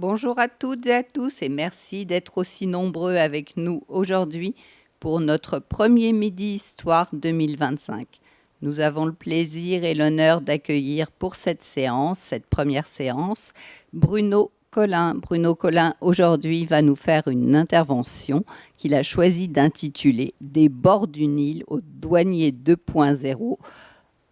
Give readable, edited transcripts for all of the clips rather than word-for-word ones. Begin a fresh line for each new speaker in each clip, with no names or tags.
Bonjour à toutes et à tous et merci d'être aussi nombreux avec nous aujourd'hui pour notre premier Midi Histoire 2025. Nous avons le plaisir et l'honneur d'accueillir pour cette séance, cette première séance, Bruno Collin. Bruno Collin, aujourd'hui, va nous faire une intervention qu'il a choisi d'intituler « Des bords du Nil au douanier 2.0 »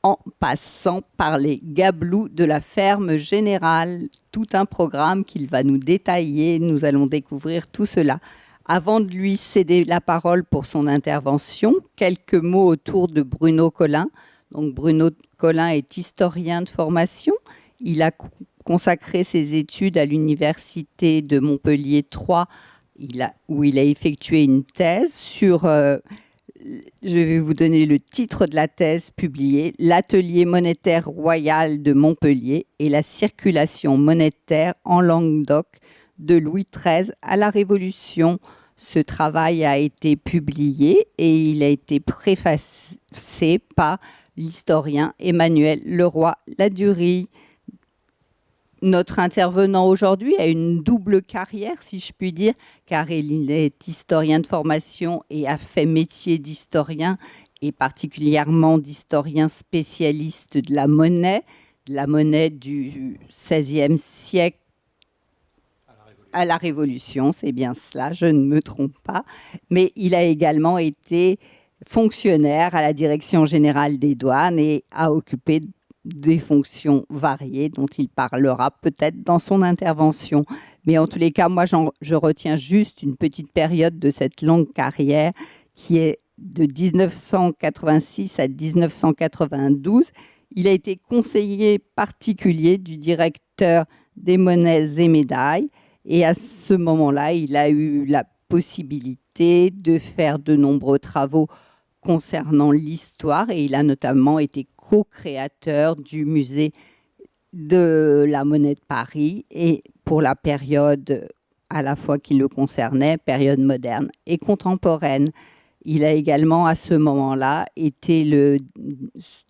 en passant par les gabelous de la ferme générale. Tout un programme qu'il va nous détailler. Nous allons découvrir tout cela. Avant de lui céder la parole pour son intervention, quelques mots autour de Bruno Collin. Donc, Bruno Collin est historien de formation. Il a consacré ses études à l'université de Montpellier 3, où il a effectué une thèse sur... je vais vous donner le titre de la thèse publiée, « L'atelier monétaire royal de Montpellier et la circulation monétaire en Languedoc de Louis XIII à la Révolution ». Ce travail a été publié et il a été préfacé par l'historien Emmanuel Leroy-Ladurie. Notre intervenant aujourd'hui a une double carrière, si je puis dire, car il est historien de formation et a fait métier d'historien, et particulièrement d'historien spécialiste de la monnaie du XVIe siècle à la Révolution, c'est bien cela, je ne me trompe pas. Mais il a également été fonctionnaire à la Direction générale des douanes et a occupé des fonctions variées dont il parlera peut-être dans son intervention. Mais en tous les cas, moi, je retiens juste une petite période de cette longue carrière qui est de 1986 à 1992. Il a été conseiller particulier du directeur des monnaies et médailles. Et à ce moment-là, il a eu la possibilité de faire de nombreux travaux concernant l'histoire et il a notamment été co-créateur du musée de la monnaie de Paris et pour la période à la fois qui le concernait, période moderne et contemporaine. Il a également à ce moment-là été le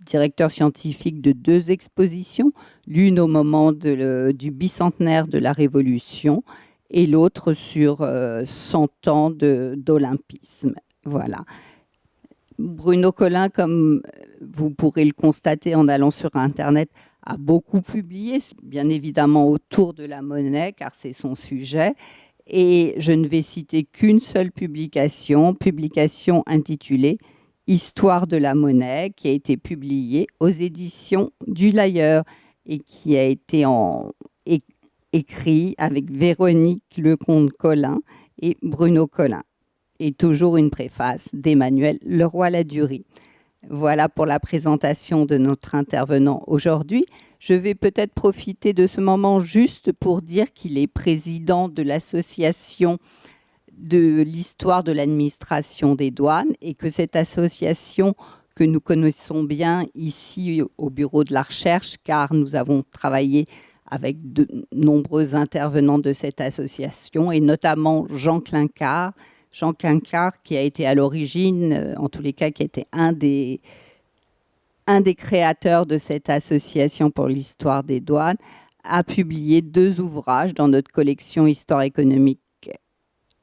directeur scientifique de 2 expositions, l'une au moment du bicentenaire de la Révolution et l'autre sur 100 ans d'olympisme. Voilà. Bruno Collin, comme vous pourrez le constater en allant sur Internet, a beaucoup publié, bien évidemment autour de la monnaie, car c'est son sujet. Et je ne vais citer qu'une seule publication intitulée « Histoire de la monnaie », qui a été publiée aux éditions du Layer et qui a été écrit avec Véronique Lecomte-Collin et Bruno Collin. Et toujours une préface d'Emmanuel Leroy-Ladurie. Voilà pour la présentation de notre intervenant aujourd'hui. Je vais peut-être profiter de ce moment juste pour dire qu'il est président de l'association de l'histoire de l'administration des douanes et que cette association que nous connaissons bien ici au bureau de la recherche, car nous avons travaillé avec de nombreux intervenants de cette association et notamment Jean Clincard, qui a été à l'origine, en tous les cas, qui était un des créateurs de cette association pour l'histoire des douanes, a publié 2 ouvrages dans notre collection Histoire économique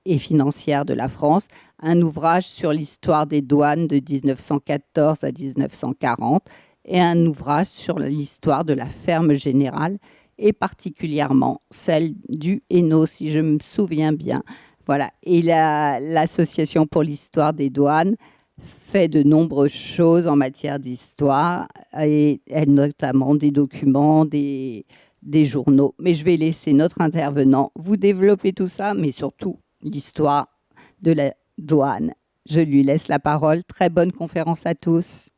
et financière de la France. Un ouvrage sur l'histoire des douanes de 1914 à 1940 et un ouvrage sur l'histoire de la ferme générale et particulièrement celle du Hainaut, si je me souviens bien. Voilà. Et l'Association pour l'histoire des douanes fait de nombreuses choses en matière d'histoire, et notamment des documents, des journaux. Mais je vais laisser notre intervenant vous développer tout ça, mais surtout l'histoire de la douane. Je lui laisse la parole. Très bonne conférence à tous.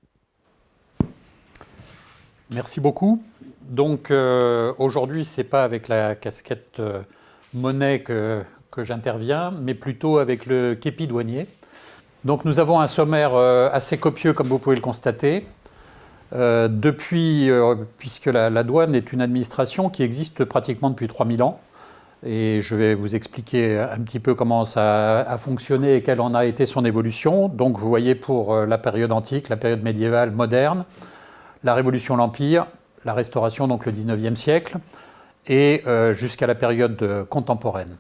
Merci beaucoup. Donc aujourd'hui, ce n'est pas avec la casquette monnaie que j'interviens, mais plutôt avec le képi douanier. Donc nous avons un sommaire assez copieux, comme vous pouvez le constater. Puisque la douane est une administration qui existe pratiquement depuis 3000 ans, et je vais vous expliquer un petit peu comment ça a fonctionné et quelle en a été son évolution. Donc vous voyez pour la période antique, la période médiévale, moderne, la Révolution, l'Empire, la Restauration, donc le 19e siècle, et jusqu'à la période contemporaine.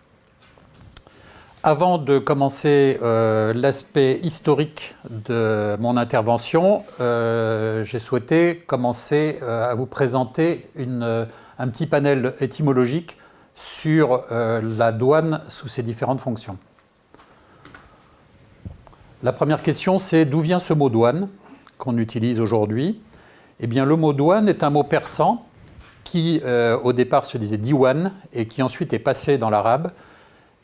Avant de commencer l'aspect historique de mon intervention, j'ai souhaité commencer à vous présenter un petit panel étymologique sur la douane sous ses différentes fonctions. La première question, c'est d'où vient ce mot douane qu'on utilise aujourd'hui? Eh bien, le mot douane est un mot persan qui, au départ, se disait diwan et qui ensuite est passé dans l'arabe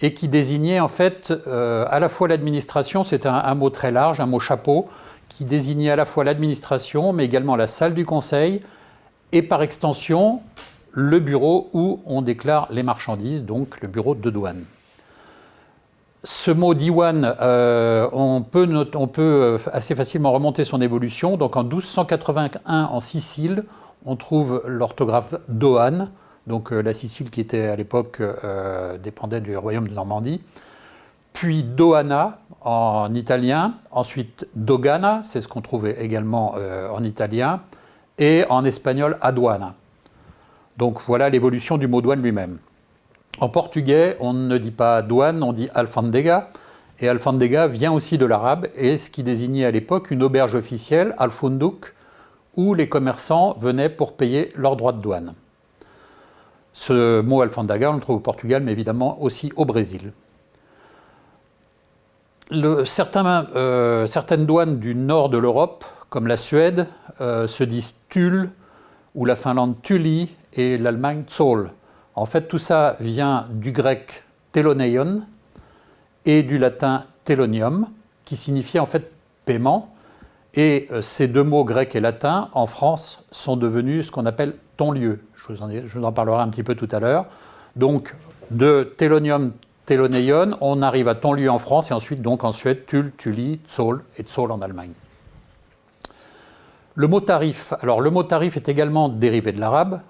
et qui désignait en fait à la fois l'administration, c'est un mot très large, un mot chapeau, qui désignait à la fois l'administration, mais également la salle du conseil et par extension le bureau où on déclare les marchandises, donc le bureau de douane. Ce mot diwan, on peut assez facilement remonter son évolution. Donc en 1281 en Sicile, on trouve l'orthographe Dohan, donc la Sicile qui était à l'époque dépendait du royaume de Normandie. Puis Dohana en italien, ensuite Dogana, c'est ce qu'on trouve également en italien, et en espagnol aduana. Donc voilà l'évolution du mot douane lui-même. En portugais, on ne dit pas douane, on dit alfandega. Et alfandega vient aussi de l'arabe, et ce qui désignait à l'époque une auberge officielle, alfunduk, où les commerçants venaient pour payer leurs droits de douane. Ce mot alfandega, on le trouve au Portugal, mais évidemment aussi au Brésil. Certaines douanes du nord de l'Europe, comme la Suède, se disent Tull, ou la Finlande Tulli, et l'Allemagne Zoll. En fait, tout ça vient du grec teloneion et du latin telonium, qui signifiait en fait paiement. Et ces deux mots grecs et latins, en France, sont devenus ce qu'on appelle ton-lieu. Je vous en parlerai un petit peu tout à l'heure. Donc, de telonium, teloneion, on arrive à ton-lieu en France, et ensuite, donc, en Suède, Tull, Tulli, Zoll et Zoll en Allemagne. Le mot tarif. Alors, le mot tarif est également dérivé de l'arabe.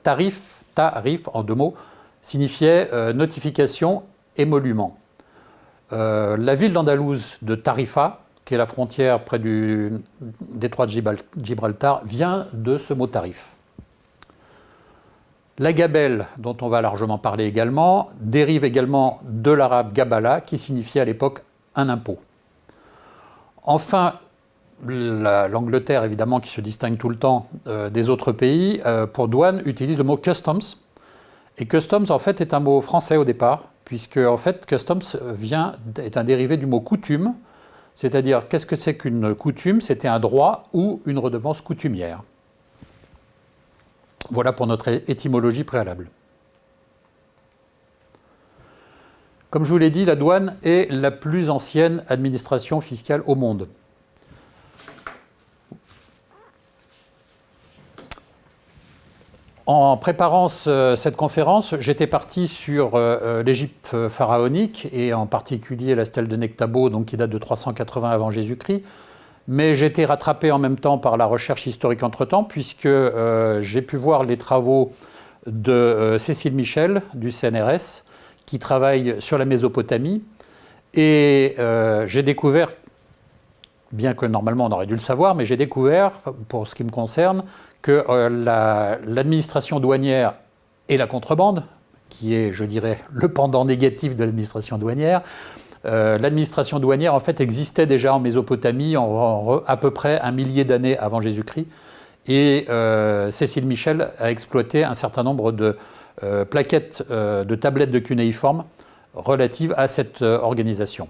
Tarif, en deux mots, signifiait notification, émolument. La ville d'Andalouse de Tarifa, qui est la frontière près du détroit de Gibraltar, vient de ce mot tarif. La gabelle, dont on va largement parler également, dérive également de l'arabe gabala, qui signifiait à l'époque un impôt. Enfin, l'Angleterre, évidemment, qui se distingue tout le temps des autres pays, pour douane, utilise le mot customs. Et customs, en fait, est un mot français au départ, puisque, en fait, customs est un dérivé du mot coutume, c'est-à-dire, qu'est-ce que c'est qu'une coutume? C'était un droit ou une redevance coutumière. Voilà pour notre étymologie préalable. Comme je vous l'ai dit, la douane est la plus ancienne administration fiscale au monde. En préparant cette conférence, j'étais parti sur l'Égypte pharaonique, et en particulier la stèle de Nectabo, donc qui date de 380 avant Jésus-Christ. Mais j'ai été rattrapé en même temps par la recherche historique entre-temps, puisque j'ai pu voir les travaux de Cécile Michel, du CNRS, qui travaille sur la Mésopotamie. Et j'ai découvert, bien que normalement on aurait dû le savoir, mais j'ai découvert, pour ce qui me concerne, que l'administration douanière et la contrebande, qui est, je dirais, le pendant négatif de l'administration douanière, l'administration douanière, en fait, existait déjà en Mésopotamie à peu près 1 millier d'années avant Jésus-Christ. Et Cécile Michel a exploité un certain nombre de plaquettes de tablettes de cunéiforme relatives à cette organisation.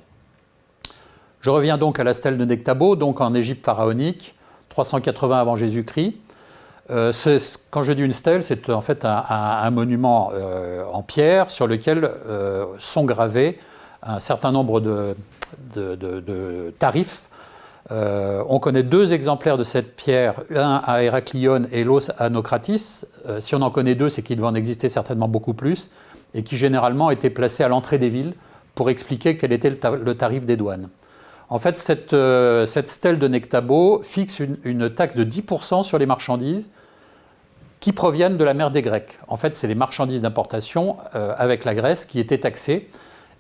Je reviens donc à la stèle de Nectabo, donc en Égypte pharaonique, 380 avant Jésus-Christ. Quand je dis une stèle, c'est en fait un monument en pierre sur lequel sont gravés un certain nombre de tarifs. On connaît 2 exemplaires de cette pierre, un à Héraclion et l'autre à Nocratis. Si on en connaît 2, c'est qu'il devait en exister certainement beaucoup plus, et qui généralement étaient placés à l'entrée des villes pour expliquer quel était le tarif des douanes. En fait, cette stèle de Nectabo fixe une taxe de 10% sur les marchandises qui proviennent de la mer des Grecs. En fait, c'est les marchandises d'importation avec la Grèce qui étaient taxées.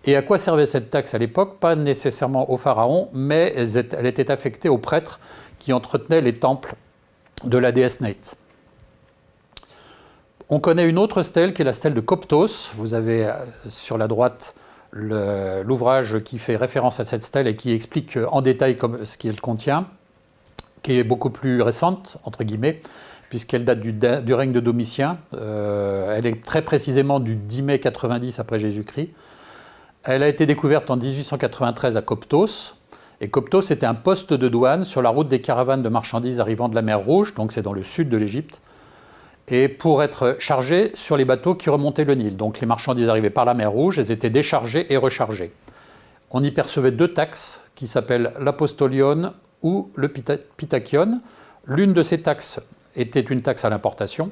Et à quoi servait cette taxe à l'époque? Pas nécessairement au pharaon, mais elle était affectée aux prêtres qui entretenaient les temples de la déesse Neit. On connaît une autre stèle qui est la stèle de Coptos. Vous avez sur la droite l'ouvrage qui fait référence à cette stèle et qui explique en détail ce qu'elle contient, qui est beaucoup plus récente, entre guillemets, puisqu'elle date du règne de Domitien. Elle est très précisément du 10 mai 90 après Jésus-Christ. Elle a été découverte en 1893 à Coptos. Et Coptos était un poste de douane sur la route des caravanes de marchandises arrivant de la mer Rouge, donc c'est dans le sud de l'Égypte, et pour être chargées sur les bateaux qui remontaient le Nil. Donc les marchandises arrivaient par la mer Rouge, elles étaient déchargées et rechargées. On y percevait 2 taxes qui s'appellent l'apostolion ou le pitakion. L'une de ces taxes était une taxe à l'importation,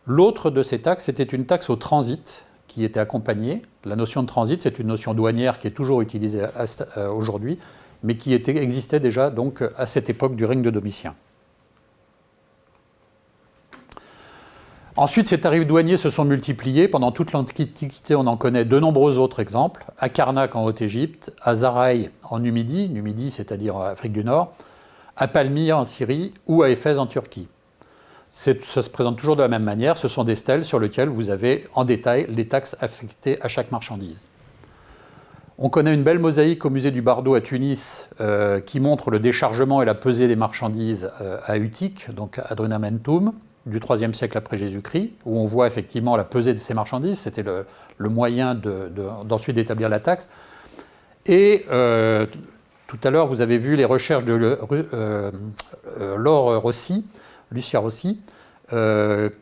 l'autre de ces taxes était une taxe au transit qui était accompagnée. La notion de transit, c'est une notion douanière qui est toujours utilisée aujourd'hui, mais qui existait déjà donc à cette époque du règne de Domitien. Ensuite, ces tarifs douaniers se sont multipliés. Pendant toute l'Antiquité, on en connaît de nombreux autres exemples. À Karnak en Haute-Égypte, à Zaraï en Numidie, c'est-à-dire en Afrique du Nord, à Palmyre en Syrie ou à Éphèse en Turquie. Ça se présente toujours de la même manière. Ce sont des stèles sur lesquelles vous avez en détail les taxes affectées à chaque marchandise. On connaît une belle mosaïque au musée du Bardo à Tunis qui montre le déchargement et la pesée des marchandises à Utique, donc à Adrunamentum, du IIIe siècle après Jésus-Christ, où on voit effectivement la pesée de ces marchandises. C'était le moyen d'ensuite d'établir la taxe. Et tout à l'heure, vous avez vu les recherches de Laure Rossi, Lucia Rossi,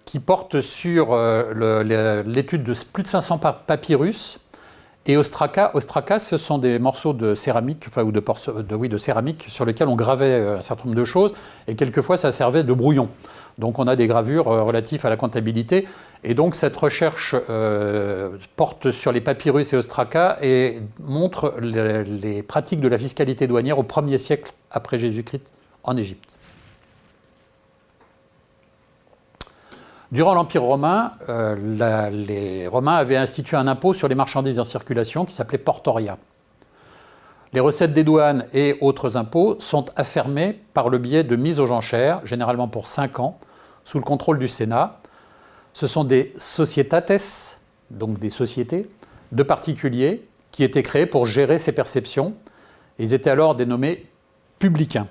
qui portent sur l'étude de plus de 500 papyrus. Et ostraca, ce sont des morceaux de céramique, enfin, ou de céramique sur lesquels on gravait un certain nombre de choses, et quelquefois ça servait de brouillon. Donc on a des gravures relatives à la comptabilité, et donc cette recherche porte sur les papyrus et ostraca et montre les pratiques de la fiscalité douanière au 1er siècle après Jésus-Christ en Égypte. Durant l'Empire romain, les Romains avaient institué un impôt sur les marchandises en circulation qui s'appelait portoria. Les recettes des douanes et autres impôts sont affermés par le biais de mises aux enchères, généralement pour 5 ans, sous le contrôle du Sénat. Ce sont des societates, donc des sociétés, de particuliers qui étaient créés pour gérer ces perceptions. Ils étaient alors dénommés publicains.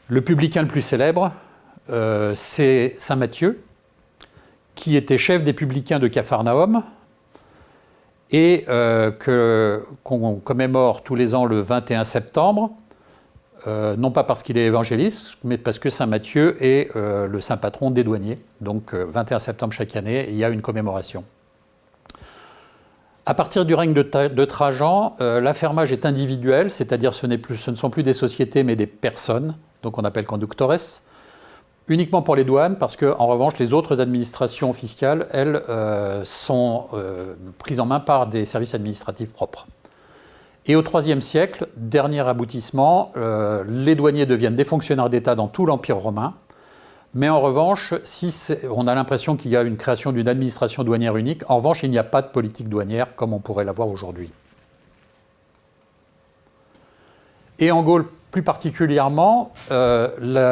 Le publicain le plus célèbre, c'est Saint Matthieu, qui était chef des publicains de Capharnaüm et qu'on commémore tous les ans le 21 septembre, non pas parce qu'il est évangéliste, mais parce que Saint Matthieu est le saint patron des douaniers. Donc 21 septembre chaque année, il y a une commémoration. À partir du règne de Trajan, l'affermage est individuel, c'est-à-dire ce ne sont plus des sociétés mais des personnes, donc on appelle conductores, uniquement pour les douanes, parce qu'en revanche, les autres administrations fiscales, elles, sont prises en main par des services administratifs propres. Et au IIIe siècle, dernier aboutissement, les douaniers deviennent des fonctionnaires d'État dans tout l'Empire romain, mais en revanche, on a l'impression qu'il y a une création d'une administration douanière unique. En revanche, il n'y a pas de politique douanière comme on pourrait l'avoir aujourd'hui. Et en Gaule, plus particulièrement, ces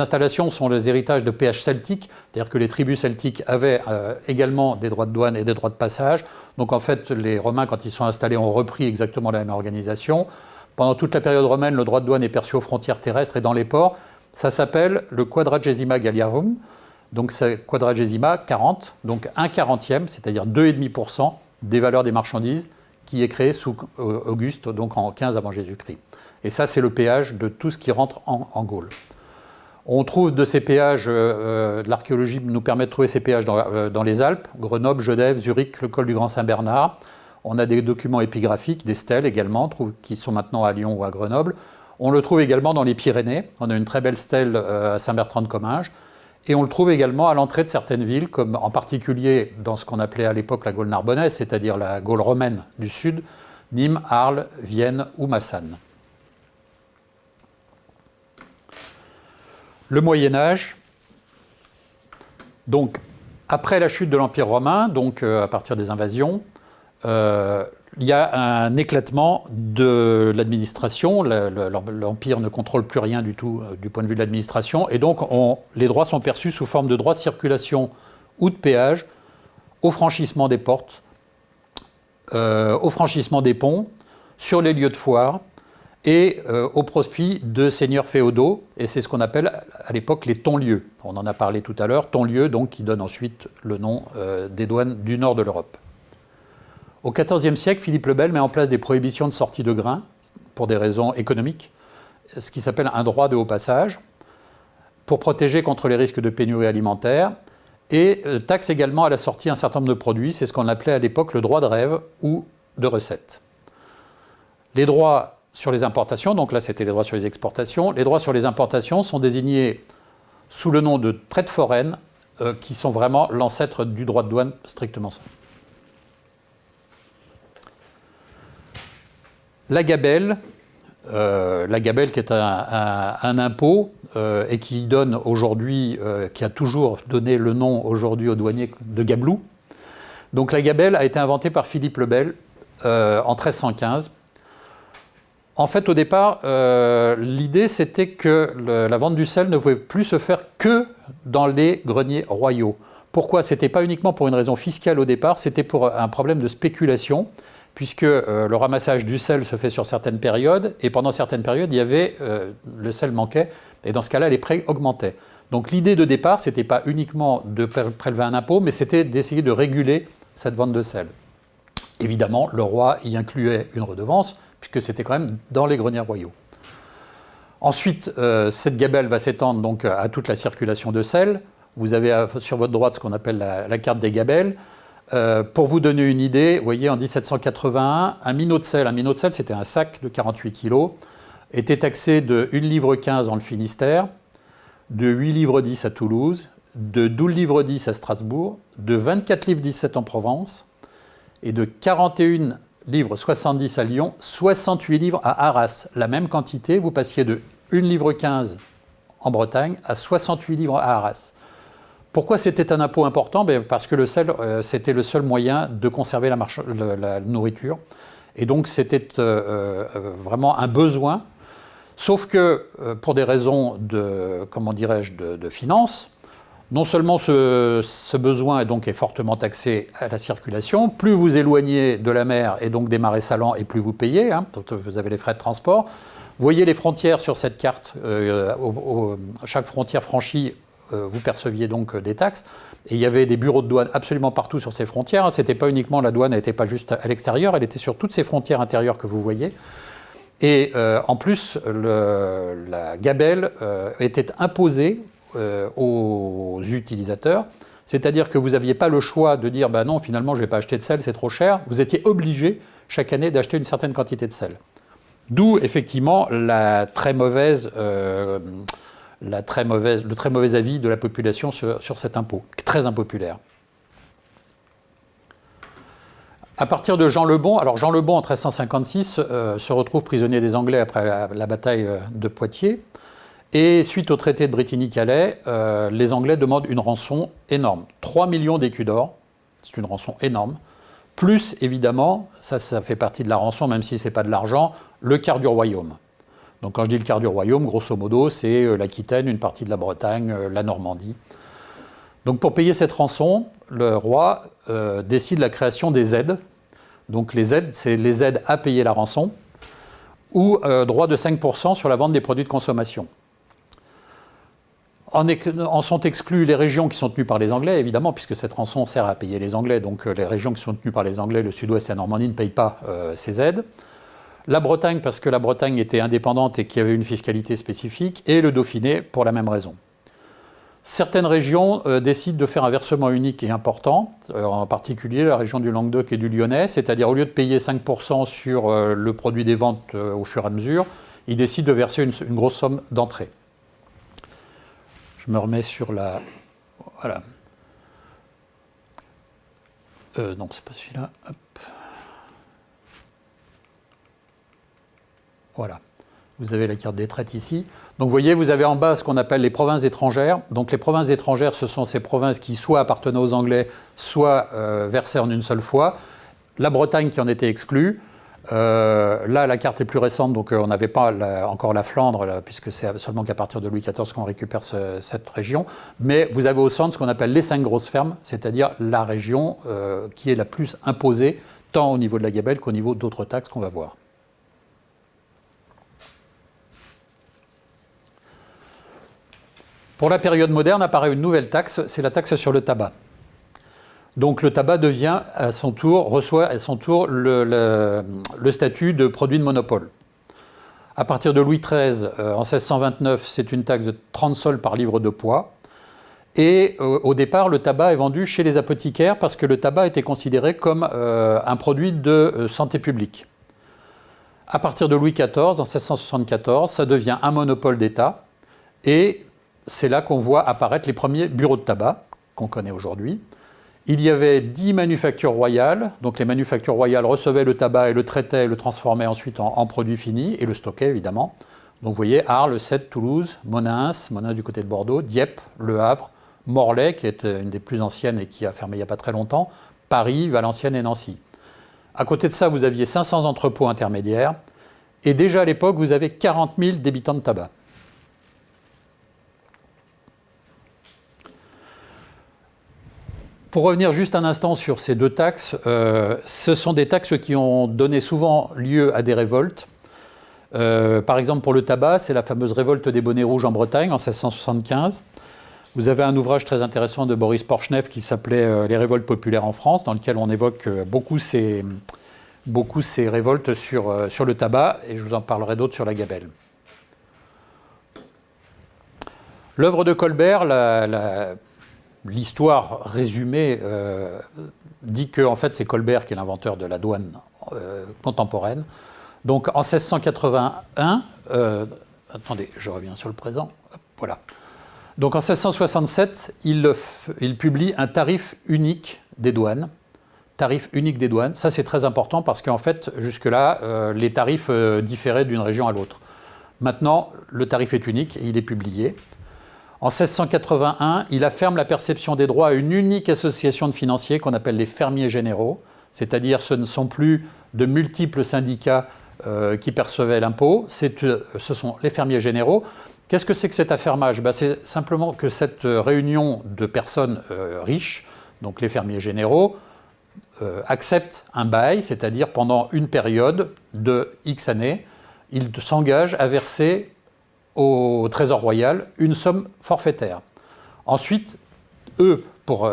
installations sont les héritages de péages celtiques, c'est-à-dire que les tribus celtiques avaient également des droits de douane et des droits de passage. Donc en fait, les Romains, quand ils sont installés, ont repris exactement la même organisation. Pendant toute la période romaine, le droit de douane est perçu aux frontières terrestres et dans les ports. Ça s'appelle le quadragesima galliarum, donc c'est quadragesima 40, donc 1/40e, c'est-à-dire 2,5% des valeurs des marchandises, qui est créé sous Auguste, donc en 15 avant Jésus-Christ. Et ça, c'est le péage de tout ce qui rentre en Gaule. On trouve de ces péages, l'archéologie nous permet de trouver ces péages dans les Alpes, Grenoble, Genève, Zurich, le col du Grand Saint-Bernard. On a des documents épigraphiques, des stèles également, qui sont maintenant à Lyon ou à Grenoble. On le trouve également dans les Pyrénées. On a une très belle stèle à Saint-Bertrand-de-Comminges. Et on le trouve également à l'entrée de certaines villes, comme en particulier dans ce qu'on appelait à l'époque la Gaule narbonnaise, c'est-à-dire la Gaule romaine du sud, Nîmes, Arles, Vienne ou Massane. Le Moyen-Âge, donc après la chute de l'Empire romain, donc à partir des invasions, il y a un éclatement de l'administration. L'Empire ne contrôle plus rien du tout du point de vue de l'administration. Et donc, les droits sont perçus sous forme de droits de circulation ou de péage au franchissement des portes, au franchissement des ponts, sur les lieux de foire et au profit de seigneurs féodaux. Et c'est ce qu'on appelle à l'époque les tons-lieux. On en a parlé tout à l'heure. Tons-lieux, donc, qui donne ensuite le nom des douanes du nord de l'Europe. Au XIVe siècle, Philippe le Bel met en place des prohibitions de sortie de grains pour des raisons économiques, ce qui s'appelle un droit de haut passage, pour protéger contre les risques de pénurie alimentaire, et taxe également à la sortie un certain nombre de produits. C'est ce qu'on appelait à l'époque le droit de rêve ou de recette. Les droits sur les importations, donc là c'était les droits sur les exportations, les droits sur les importations sont désignés sous le nom de traites foraines, qui sont vraiment l'ancêtre du droit de douane strictement ça. La gabelle qui est un impôt et qui donne aujourd'hui, qui a toujours donné le nom aujourd'hui aux douaniers de gabelou. Donc la gabelle a été inventée par Philippe le Bel en 1315. En fait, au départ, l'idée c'était que la vente du sel ne pouvait plus se faire que dans les greniers royaux. Pourquoi? C'était pas uniquement pour une raison fiscale au départ, c'était pour un problème de spéculation, puisque le ramassage du sel se fait sur certaines périodes, et pendant certaines périodes, le sel manquait, et dans ce cas-là, les prix augmentaient. Donc l'idée de départ, ce n'était pas uniquement de prélever un impôt, mais c'était d'essayer de réguler cette vente de sel. Évidemment, le roi y incluait une redevance, puisque c'était quand même dans les greniers royaux. Ensuite, cette gabelle va s'étendre donc à toute la circulation de sel. Vous avez sur votre droite ce qu'on appelle la carte des gabelles. Pour vous donner une idée, vous voyez, en 1781, un minot de sel c'était un sac de 48 kg, était taxé de 1,15 livre dans le Finistère, de 8 livres 10 à Toulouse, de 12 livres 10 à Strasbourg, de 24 livres 17 en Provence, et de 41 livres 70 à Lyon, 68 livres à Arras. La même quantité, vous passiez de 1,15 livre en Bretagne à 68 livres à Arras. Pourquoi c'était un impôt important? Parce que le sel, c'était le seul moyen de conserver la nourriture. Et donc, c'était vraiment un besoin. Sauf que, pour des raisons de finances, non seulement ce besoin est fortement taxé à la circulation, plus vous éloignez de la mer et donc des marais salants, et plus vous payez, donc vous avez les frais de transport. Vous voyez les frontières sur cette carte, chaque frontière franchie, vous perceviez donc des taxes, et il y avait des bureaux de douane absolument partout sur ces frontières. C'était pas uniquement, la douane n'était pas juste à l'extérieur, elle était sur toutes ces frontières intérieures que vous voyez. Et en plus, la gabelle était imposée aux utilisateurs, c'est-à-dire que vous n'aviez pas le choix de dire non, finalement je ne vais pas acheter de sel, c'est trop cher. Vous étiez obligé chaque année d'acheter une certaine quantité de sel. D'où effectivement le très mauvais avis de la population sur cet impôt, très impopulaire. À partir de Jean le Bon, alors Jean le Bon en 1356 se retrouve prisonnier des Anglais après la bataille de Poitiers, et suite au traité de Bretigny-Calais, les Anglais demandent une rançon énorme, 3 millions d'écus d'or, c'est une rançon énorme, plus évidemment, ça fait partie de la rançon, même si ce n'est pas de l'argent, le quart du royaume. Donc quand je dis le quart du royaume, grosso modo, c'est l'Aquitaine, une partie de la Bretagne, la Normandie. Donc pour payer cette rançon, le roi décide la création des aides. Donc les aides, c'est les aides à payer la rançon, ou droit de 5% sur la vente des produits de consommation. En sont exclus les régions qui sont tenues par les Anglais, évidemment, puisque cette rançon sert à payer les Anglais. Donc les régions qui sont tenues par les Anglais, le Sud-Ouest et la Normandie, ne payent pas ces aides. La Bretagne, parce que la Bretagne était indépendante et qu'il y avait une fiscalité spécifique, et le Dauphiné, pour la même raison. Certaines régions décident de faire un versement unique et important, en particulier la région du Languedoc et du Lyonnais, c'est-à-dire au lieu de payer 5% sur le produit des ventes au fur et à mesure, ils décident de verser une grosse somme d'entrée. Je me remets sur la... Voilà. Non, c'est pas celui-là. Hop. Voilà. Vous avez la carte des traites ici. Donc vous voyez, vous avez en bas ce qu'on appelle les provinces étrangères. Donc les provinces étrangères, ce sont ces provinces qui soit appartenaient aux Anglais, soit versées en une seule fois. la Bretagne qui en était exclue. Là, la carte est plus récente, donc on n'avait pas encore la Flandre, là, puisque c'est seulement qu'à partir de Louis XIV qu'on récupère cette région. Mais vous avez au centre ce qu'on appelle les 5 grosses fermes, c'est-à-dire la région qui est la plus imposée, tant au niveau de la gabelle qu'au niveau d'autres taxes qu'on va voir. Pour la période moderne, apparaît une nouvelle taxe, c'est la taxe sur le tabac. Donc le tabac devient à son tour, reçoit à son tour le statut de produit de monopole. À partir de Louis XIII, en 1629, c'est une taxe de 30 sols par livre de poids. Et au départ, le tabac est vendu chez les apothicaires parce que le tabac était considéré comme un produit de santé publique. À partir de Louis XIV, en 1674, ça devient un monopole d'État. Et c'est là qu'on voit apparaître les premiers bureaux de tabac qu'on connaît aujourd'hui. Il y avait 10 manufactures royales. Donc les manufactures royales recevaient le tabac et le traitaient et le transformaient ensuite en produit fini et le stockaient évidemment. Donc vous voyez Arles, Sète, Toulouse, Monains du côté de Bordeaux, Dieppe, Le Havre, Morlaix qui est une des plus anciennes et qui a fermé il n'y a pas très longtemps, Paris, Valenciennes et Nancy. À côté de ça, vous aviez 500 entrepôts intermédiaires et déjà à l'époque, vous avez 40 000 débitants de tabac. Pour revenir juste un instant sur ces deux taxes, ce sont des taxes qui ont donné souvent lieu à des révoltes. Par exemple, pour le tabac, c'est la fameuse révolte des bonnets rouges en Bretagne en 1675. Vous avez un ouvrage très intéressant de Boris Porchnev qui s'appelait « Les révoltes populaires en France », dans lequel on évoque beaucoup ces révoltes sur le tabac, et je vous en parlerai d'autres sur la gabelle. L'œuvre de Colbert, l'histoire résumée dit que en fait, c'est Colbert qui est l'inventeur de la douane contemporaine. Donc en 1681, attendez, je reviens sur le présent, voilà. Donc en 1667, il publie un tarif unique des douanes. Tarif unique des douanes, ça c'est très important parce qu'en fait, jusque-là, les tarifs différaient d'une région à l'autre. Maintenant, le tarif est unique et il est publié. En 1681, il affirme la perception des droits à une unique association de financiers qu'on appelle les fermiers généraux, c'est-à-dire ce ne sont plus de multiples syndicats qui percevaient l'impôt, ce sont les fermiers généraux. Qu'est-ce que c'est que cet affermage ? C'est simplement que cette réunion de personnes riches, donc les fermiers généraux, acceptent un bail, c'est-à-dire pendant une période de X années, ils s'engagent à verser au Trésor royal une somme forfaitaire. Ensuite, eux, pour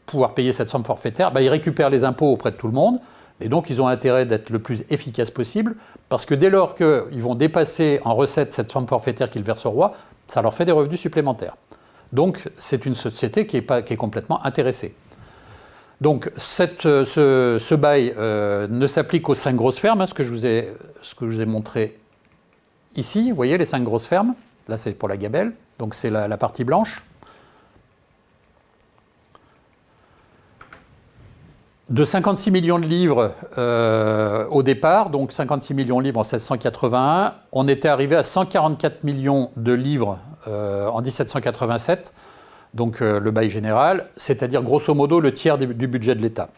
pouvoir payer cette somme forfaitaire, ils récupèrent les impôts auprès de tout le monde, et donc ils ont intérêt d'être le plus efficace possible, parce que dès lors qu'ils vont dépasser en recette cette somme forfaitaire qu'ils versent au roi, ça leur fait des revenus supplémentaires. Donc c'est une société qui est complètement intéressée. Donc ce bail ne s'applique qu'aux 5 grosses fermes, ce que je vous ai montré ici. Vous voyez les 5 grosses fermes, là c'est pour la gabelle, donc c'est la partie blanche. De 56 millions de livres au départ, donc 56 millions de livres en 1681, on était arrivé à 144 millions de livres en 1787, donc le bail général, c'est-à-dire grosso modo le tiers du budget de l'État.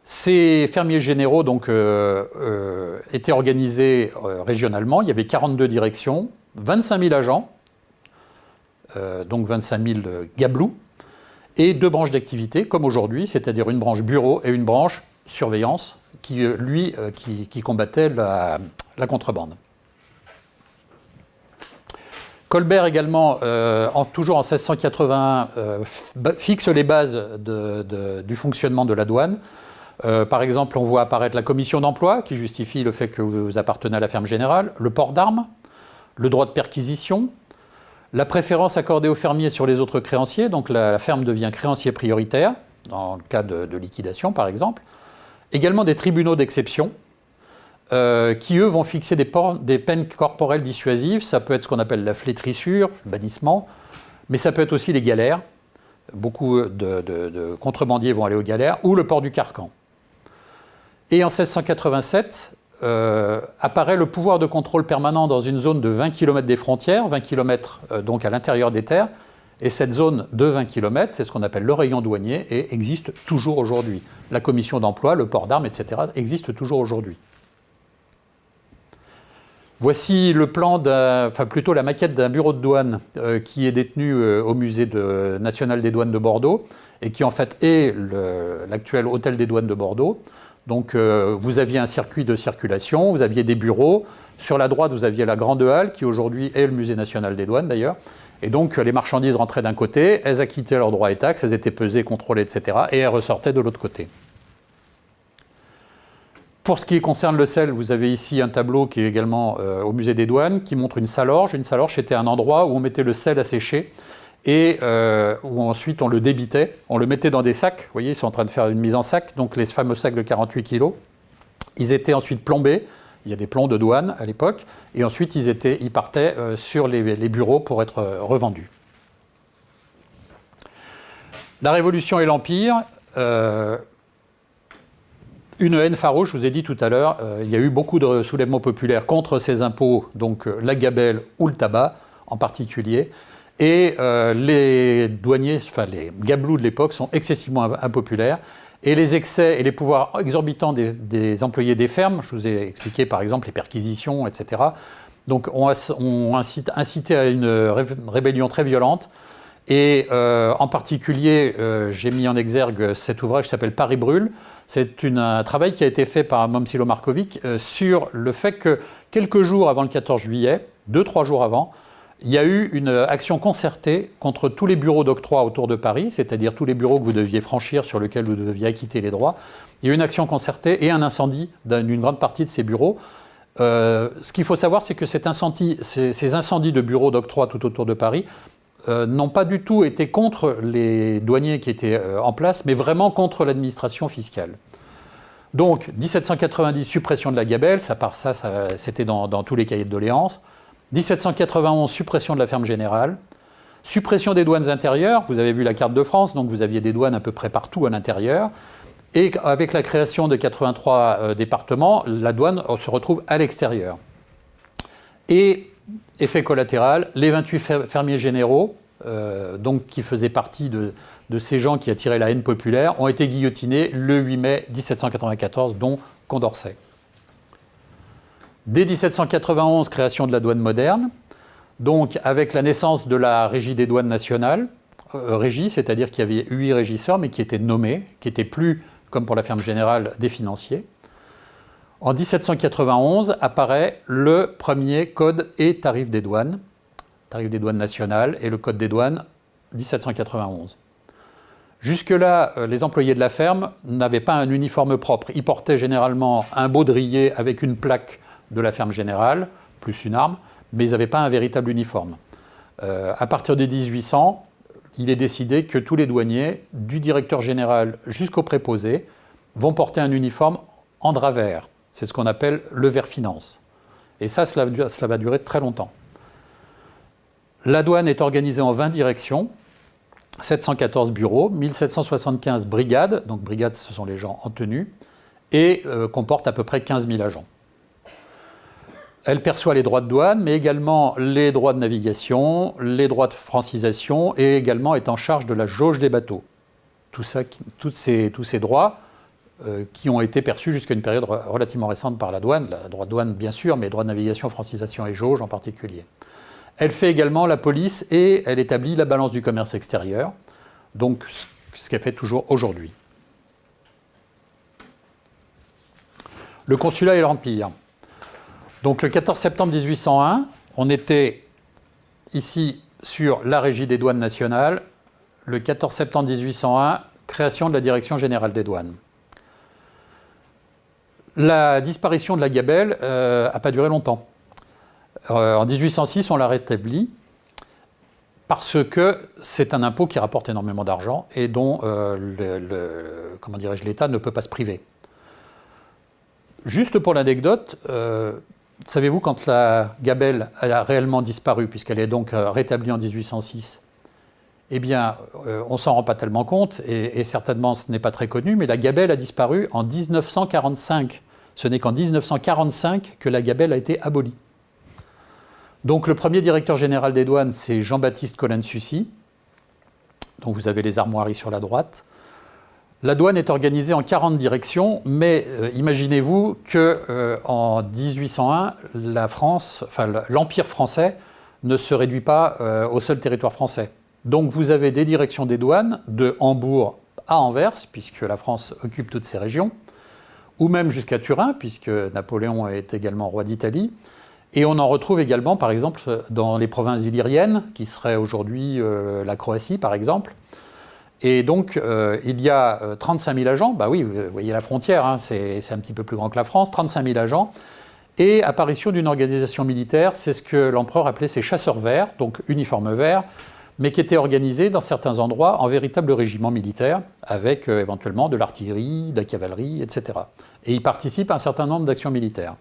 Ces fermiers généraux donc, étaient organisés régionalement, il y avait 42 directions, 25 000 agents, donc 25 000 gabelous, et 2 branches d'activité, comme aujourd'hui, c'est-à-dire une branche bureau et une branche surveillance, qui combattait la contrebande. Colbert également, toujours en 1681, fixe les bases du fonctionnement de la douane. Par exemple, on voit apparaître la commission d'emploi, qui justifie le fait que vous appartenez à la ferme générale, le port d'armes, le droit de perquisition, la préférence accordée aux fermiers sur les autres créanciers, donc la ferme devient créancier prioritaire, dans le cas de liquidation par exemple. Également des tribunaux d'exception, qui eux vont fixer des peines corporelles dissuasives. Ça peut être ce qu'on appelle la flétrissure, le bannissement, mais ça peut être aussi les galères. Beaucoup de contrebandiers vont aller aux galères, ou le port du carcan. Et en 1687, apparaît le pouvoir de contrôle permanent dans une zone de 20 km des frontières, 20 km donc à l'intérieur des terres, Et cette zone de 20 km, c'est ce qu'on appelle le rayon douanier et existe toujours aujourd'hui. La commission d'emploi, le port d'armes, etc. existe toujours aujourd'hui. Voici le plan, enfin plutôt la maquette d'un bureau de douane qui est détenu au musée national des douanes de Bordeaux et qui en fait est l'actuel hôtel des douanes de Bordeaux. Donc vous aviez un circuit de circulation, vous aviez des bureaux. Sur la droite, vous aviez la grande halle qui aujourd'hui est le musée national des douanes d'ailleurs. Et donc les marchandises rentraient d'un côté, elles acquittaient leurs droits et taxes, elles étaient pesées, contrôlées, etc. Et elles ressortaient de l'autre côté. Pour ce qui concerne le sel, vous avez ici un tableau qui est également au musée des douanes qui montre une salorge. Une salorge, c'était un endroit où on mettait le sel à sécher et où ensuite on le débitait. On le mettait dans des sacs. Vous voyez, ils sont en train de faire une mise en sac, donc les fameux sacs de 48 kg. Ils étaient ensuite plombés. Il y a des plombs de douane à l'époque. Et ensuite, ils partaient sur les bureaux pour être revendus. La Révolution et l'Empire... une haine farouche, je vous ai dit tout à l'heure, il y a eu beaucoup de soulèvements populaires contre ces impôts, donc la gabelle ou le tabac en particulier. Et les douaniers, enfin les gabelous de l'époque sont excessivement impopulaires. Et les excès et les pouvoirs exorbitants des employés des fermes, je vous ai expliqué par exemple les perquisitions, etc., donc ont incité à une rébellion très violente. Et en particulier, j'ai mis en exergue cet ouvrage qui s'appelle Paris brûle. C'est un travail qui a été fait par Momcilo Markovic sur le fait que quelques jours avant le 14 juillet, 2-3 jours avant, il y a eu une action concertée contre tous les bureaux d'octroi autour de Paris, c'est-à-dire tous les bureaux que vous deviez franchir, sur lesquels vous deviez acquitter les droits. Il y a eu une action concertée et un incendie d'une grande partie de ces bureaux. Ce qu'il faut savoir, c'est que ces incendies de bureaux d'octroi tout autour de Paris n'ont pas du tout été contre les douaniers qui étaient en place, mais vraiment contre l'administration fiscale. Donc, 1790, suppression de la gabelle, c'était dans tous les cahiers de doléances. 1791, suppression de la ferme générale. Suppression des douanes intérieures, vous avez vu la carte de France, donc vous aviez des douanes à peu près partout à l'intérieur. Et avec la création de 83 départements, la douane se retrouve à l'extérieur. Et effet collatéral, les 28 fermiers généraux, donc qui faisaient partie de ces gens qui attiraient la haine populaire, ont été guillotinés le 8 mai 1794, dont Condorcet. Dès 1791, création de la douane moderne, donc avec la naissance de la Régie des douanes nationales, régie, c'est-à-dire qu'il y avait 8 régisseurs, mais qui étaient nommés, qui n'étaient plus, comme pour la ferme générale, des financiers. En 1791 apparaît le premier code et tarif des douanes nationales et le code des douanes 1791. Jusque-là, les employés de la ferme n'avaient pas un uniforme propre. Ils portaient généralement un baudrier avec une plaque de la ferme générale, plus une arme, mais ils n'avaient pas un véritable uniforme. À partir de 1800, il est décidé que tous les douaniers, du directeur général jusqu'au préposé, vont porter un uniforme en drap vert. C'est ce qu'on appelle le vert finance. Et cela va durer très longtemps. La douane est organisée en 20 directions, 714 bureaux, 1775 brigades, donc brigades ce sont les gens en tenue, et comporte à peu près 15 000 agents. Elle perçoit les droits de douane, mais également les droits de navigation, les droits de francisation, et également est en charge de la jauge des bateaux. Tous ces droits qui ont été perçus jusqu'à une période relativement récente par la douane, la droit de douane bien sûr, mais droits de navigation, francisation et jauge en particulier. Elle fait également la police et elle établit la balance du commerce extérieur, donc ce qu'elle fait toujours aujourd'hui. Le consulat et l'Empire. Donc le 14 septembre 1801, on était ici sur la Régie des douanes nationales. Le 14 septembre 1801, création de la Direction générale des douanes. La disparition de la gabelle n'a pas duré longtemps. En 1806, on l'a rétablie parce que c'est un impôt qui rapporte énormément d'argent et dont l'État ne peut pas se priver. Juste pour l'anecdote, savez-vous quand la gabelle a réellement disparu, puisqu'elle est donc rétablie en 1806 ? Eh bien, on ne s'en rend pas tellement compte, et certainement ce n'est pas très connu, mais la gabelle a disparu en 1945. Ce n'est qu'en 1945 que la gabelle a été abolie. Donc le premier directeur général des douanes, c'est Jean-Baptiste Colin de Sucy. Donc vous avez les armoiries sur la droite. La douane est organisée en 40 directions, mais imaginez-vous qu'en 1801, l'Empire français ne se réduit pas au seul territoire français. Donc vous avez des directions des douanes de Hambourg à Anvers, puisque la France occupe toutes ces régions, ou même jusqu'à Turin, puisque Napoléon est également roi d'Italie. Et on en retrouve également, par exemple, dans les provinces illyriennes, qui seraient aujourd'hui la Croatie, par exemple. Et donc, il y a 35 000 agents. Bah oui, vous voyez la frontière, hein, c'est un petit peu plus grand que la France, 35 000 agents. Et apparition d'une organisation militaire, c'est ce que l'empereur appelait ses chasseurs verts, donc uniformes verts, mais qui étaient organisés dans certains endroits en véritable régiment militaire, avec éventuellement de l'artillerie, de la cavalerie, etc. Et ils participent à un certain nombre d'actions militaires.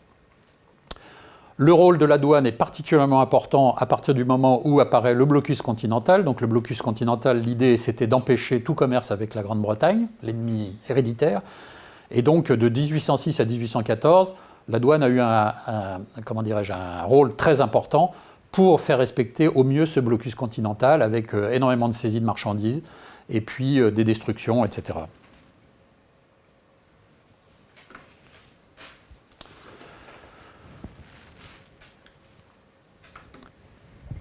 Le rôle de la douane est particulièrement important à partir du moment où apparaît le blocus continental. Donc le blocus continental, l'idée c'était d'empêcher tout commerce avec la Grande-Bretagne, l'ennemi héréditaire. Et donc de 1806 à 1814, la douane a eu un rôle très important pour faire respecter au mieux ce blocus continental avec énormément de saisies de marchandises et puis des destructions, etc.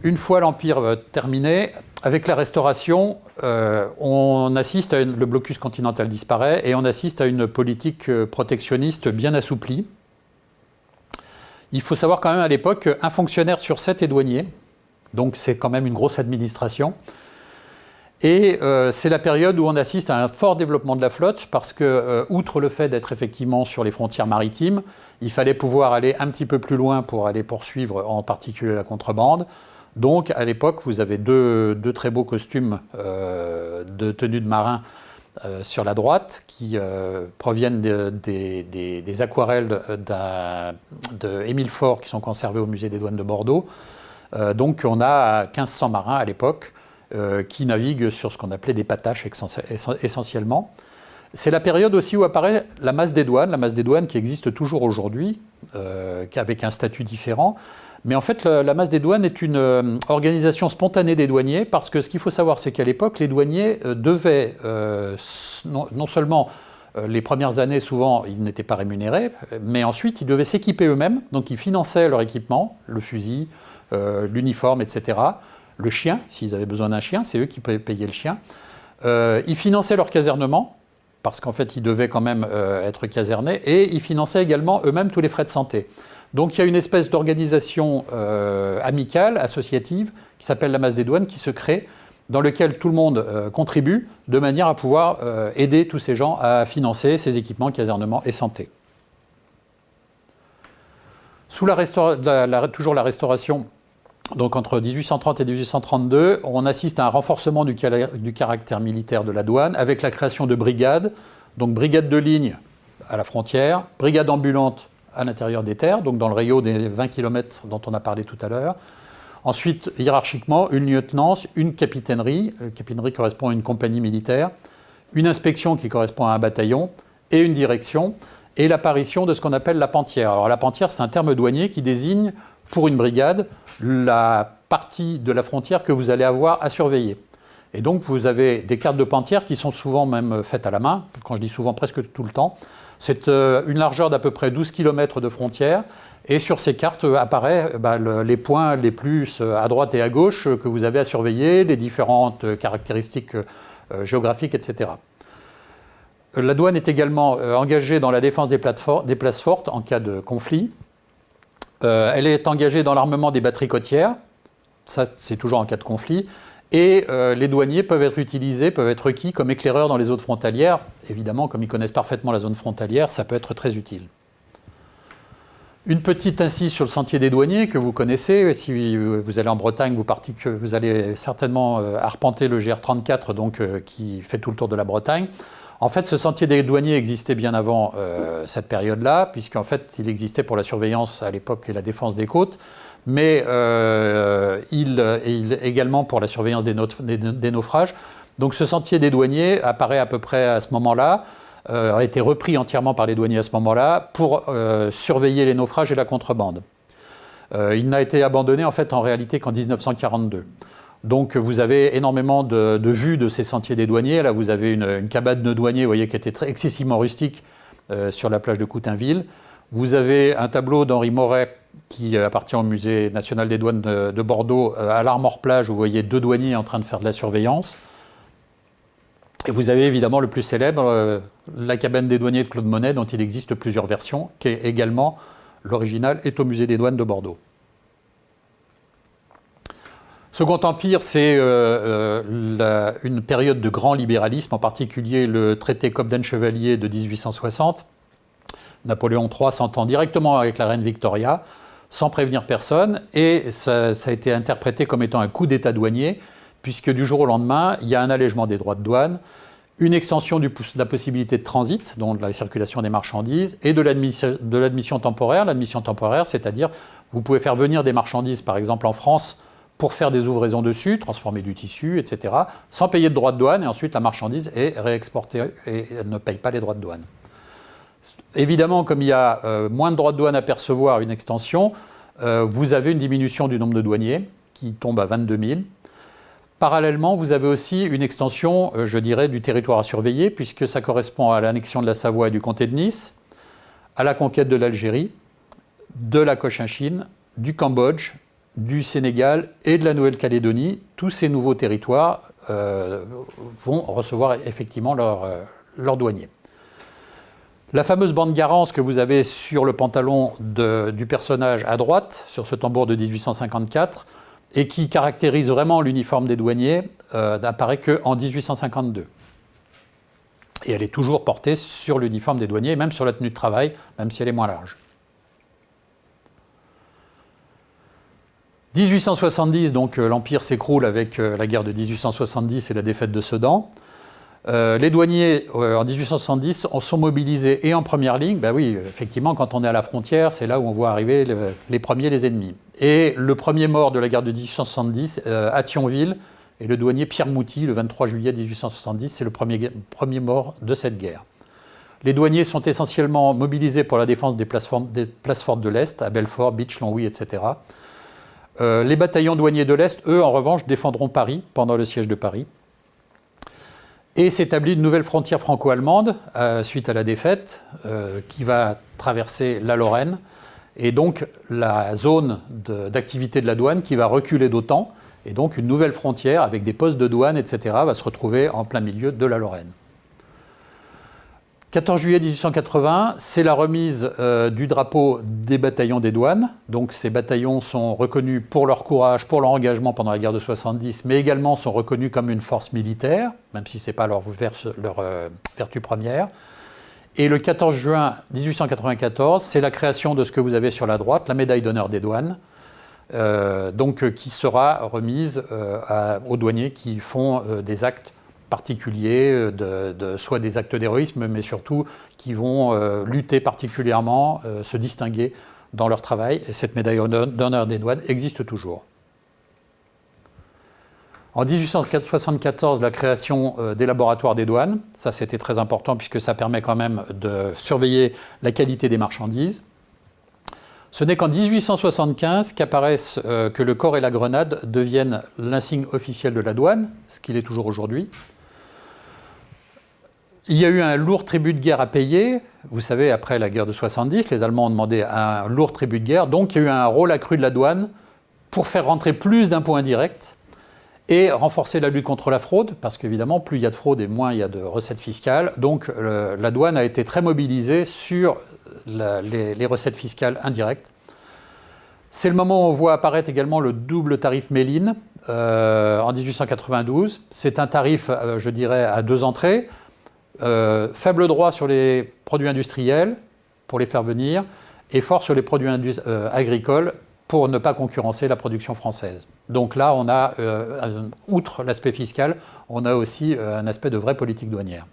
Une fois l'Empire terminé, avec la Restauration, on assiste le blocus continental disparaît et on assiste à une politique protectionniste bien assouplie. Il faut savoir quand même à l'époque qu'un fonctionnaire sur 7 est douanier, donc c'est quand même une grosse administration. Et c'est la période où on assiste à un fort développement de la flotte parce que, outre le fait d'être effectivement sur les frontières maritimes, il fallait pouvoir aller un petit peu plus loin pour aller poursuivre en particulier la contrebande. Donc, à l'époque, vous avez deux très beaux costumes de tenue de marin sur la droite qui proviennent des aquarelles d'Émile Faure qui sont conservées au musée des douanes de Bordeaux. Donc, on a 1500 marins à l'époque qui naviguent sur ce qu'on appelait des pataches essentiellement. C'est la période aussi où apparaît la masse des douanes qui existe toujours aujourd'hui, avec un statut différent. Mais en fait, la masse des douanes est une organisation spontanée des douaniers, parce que ce qu'il faut savoir, c'est qu'à l'époque, les douaniers devaient, non seulement les premières années, souvent, ils n'étaient pas rémunérés, mais ensuite, ils devaient s'équiper eux-mêmes, donc ils finançaient leur équipement, le fusil, l'uniforme, etc. Le chien, s'ils avaient besoin d'un chien, c'est eux qui payaient le chien. Ils finançaient leur casernement, parce qu'en fait, ils devaient quand même être casernés, et ils finançaient également eux-mêmes tous les frais de santé. Donc il y a une espèce d'organisation amicale, associative, qui s'appelle la masse des douanes, qui se crée, dans lequel tout le monde contribue, de manière à pouvoir aider tous ces gens à financer ces équipements, casernement et santé. Sous toujours la Restauration, donc entre 1830 et 1832, on assiste à un renforcement du caractère militaire de la douane, avec la création de brigades, donc brigade de ligne à la frontière, brigade ambulante à l'intérieur des terres, donc dans le rayon des 20 km dont on a parlé tout à l'heure. Ensuite, hiérarchiquement, une lieutenance, une capitainerie. La capitainerie correspond à une compagnie militaire, une inspection qui correspond à un bataillon, et une direction, et l'apparition de ce qu'on appelle la pantière. Alors la pantière, c'est un terme douanier qui désigne, pour une brigade, la partie de la frontière que vous allez avoir à surveiller. Et donc, vous avez des cartes de pantière qui sont souvent même faites à la main, quand je dis souvent, presque tout le temps. C'est une largeur d'à peu près 12 km de frontière, et sur ces cartes apparaissent les points les plus à droite et à gauche que vous avez à surveiller, les différentes caractéristiques géographiques, etc. La douane est également engagée dans la défense des places fortes en cas de conflit. Elle est engagée dans l'armement des batteries côtières, ça c'est toujours en cas de conflit. Et les douaniers peuvent être utilisés, peuvent être requis comme éclaireurs dans les zones frontalières. Évidemment, comme ils connaissent parfaitement la zone frontalière, ça peut être très utile. Une petite incise sur le sentier des douaniers que vous connaissez. Si vous allez en Bretagne, vous allez certainement arpenter le GR34, donc, qui fait tout le tour de la Bretagne. En fait, ce sentier des douaniers existait bien avant cette période-là, puisqu'en fait, il existait pour la surveillance à l'époque et la défense des côtes. Mais également pour la surveillance des naufrages. Donc ce sentier des douaniers apparaît à peu près à ce moment-là, a été repris entièrement par les douaniers à ce moment-là pour surveiller les naufrages et la contrebande. Il n'a été abandonné en fait en réalité qu'en 1942. Donc vous avez énormément de vues de ces sentiers des douaniers. Là, vous avez une cabane de douaniers, vous voyez, qui était excessivement rustique sur la plage de Coutainville. Vous avez un tableau d'Henri Moret qui appartient au Musée national des douanes de Bordeaux, à l'Armor-Plage, où vous voyez 2 douaniers en train de faire de la surveillance. Et vous avez évidemment le plus célèbre, la cabane des douaniers de Claude Monet, dont il existe plusieurs versions, qui est également, l'original est au Musée des douanes de Bordeaux. Second Empire, c'est une période de grand libéralisme, en particulier le traité Cobden-Chevalier de 1860. Napoléon III s'entend directement avec la reine Victoria, sans prévenir personne, et ça a été interprété comme étant un coup d'État douanier, puisque du jour au lendemain, il y a un allègement des droits de douane, une extension de la possibilité de transit, donc de la circulation des marchandises, et de l'admission temporaire. L'admission temporaire, c'est-à-dire, vous pouvez faire venir des marchandises, par exemple en France, pour faire des ouvraisons dessus, transformer du tissu, etc., sans payer de droits de douane, et ensuite la marchandise est réexportée et elle ne paye pas les droits de douane. Évidemment, comme il y a moins de droits de douane à percevoir, une extension, vous avez une diminution du nombre de douaniers qui tombe à 22 000. Parallèlement, vous avez aussi une extension, je dirais, du territoire à surveiller, puisque ça correspond à l'annexion de la Savoie et du comté de Nice, à la conquête de l'Algérie, de la Cochinchine, du Cambodge, du Sénégal et de la Nouvelle-Calédonie. Tous ces nouveaux territoires vont recevoir effectivement leurs douaniers. La fameuse bande garance que vous avez sur le pantalon du personnage à droite, sur ce tambour de 1854, et qui caractérise vraiment l'uniforme des douaniers, n'apparaît qu'en 1852. Et elle est toujours portée sur l'uniforme des douaniers, même sur la tenue de travail, même si elle est moins large. 1870, donc l'Empire s'écroule avec la guerre de 1870 et la défaite de Sedan. Les douaniers, en 1870, sont mobilisés et en première ligne. Ben oui, effectivement, quand on est à la frontière, c'est là où on voit arriver les premiers, les ennemis. Et le premier mort de la guerre de 1870, à Thionville, est le douanier Pierre Mouty, le 23 juillet 1870. C'est le premier mort de cette guerre. Les douaniers sont essentiellement mobilisés pour la défense des places fortes de l'Est, à Belfort, Bitche, Longwy, etc. Les bataillons douaniers de l'Est, eux, en revanche, défendront Paris pendant le siège de Paris. Et s'établit une nouvelle frontière franco-allemande suite à la défaite qui va traverser la Lorraine. Et donc la zone d'activité de la douane qui va reculer d'autant. Et donc une nouvelle frontière avec des postes de douane, etc. va se retrouver en plein milieu de la Lorraine. 14 juillet 1880, c'est la remise du drapeau des bataillons des douanes. Donc ces bataillons sont reconnus pour leur courage, pour leur engagement pendant la guerre de 70, mais également sont reconnus comme une force militaire, même si ce n'est pas leur vertu première. Et le 14 juin 1894, c'est la création de ce que vous avez sur la droite, la médaille d'honneur des douanes, qui sera remise aux douaniers qui font des actes particuliers, soit des actes d'héroïsme, mais surtout qui vont lutter particulièrement, se distinguer dans leur travail. Et cette médaille d'honneur des douanes existe toujours. En 1874, la création des laboratoires des douanes. Ça, c'était très important puisque ça permet quand même de surveiller la qualité des marchandises. Ce n'est qu'en 1875 qu'apparaissent que le cor et la grenade deviennent l'insigne officiel de la douane, ce qu'il est toujours aujourd'hui. Il y a eu un lourd tribut de guerre à payer. Vous savez, après la guerre de 70, les Allemands ont demandé un lourd tribut de guerre. Donc, il y a eu un rôle accru de la douane pour faire rentrer plus d'impôts indirects et renforcer la lutte contre la fraude, parce qu'évidemment, plus il y a de fraude et moins il y a de recettes fiscales. Donc, la douane a été très mobilisée sur les recettes fiscales indirectes. C'est le moment où on voit apparaître également le double tarif Méline en 1892. C'est un tarif, je dirais, à 2 entrées. Faible droit sur les produits industriels pour les faire venir et fort sur les produits agricoles pour ne pas concurrencer la production française. Donc là, on a, outre l'aspect fiscal, on a aussi un aspect de vraie politique douanière.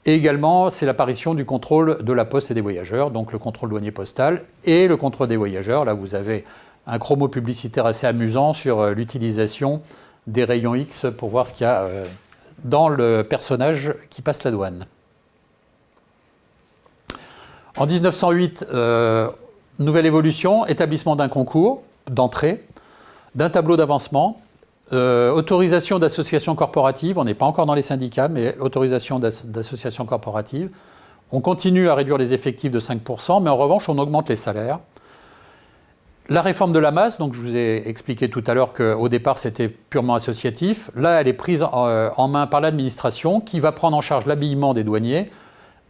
Et également, c'est l'apparition du contrôle de la poste et des voyageurs, donc le contrôle douanier postal et le contrôle des voyageurs. Là, vous avez un chromo publicitaire assez amusant sur l'utilisation des rayons X pour voir ce qu'il y a dans le personnage qui passe la douane. En 1908, nouvelle évolution, établissement d'un concours d'entrée, d'un tableau d'avancement, Autorisation d'association corporative, on n'est pas encore dans les syndicats, mais autorisation d'association corporative. On continue à réduire les effectifs de 5%, mais en revanche, on augmente les salaires. La réforme de la masse, donc je vous ai expliqué tout à l'heure qu'au départ, c'était purement associatif. Là, elle est prise en main par l'administration qui va prendre en charge l'habillement des douaniers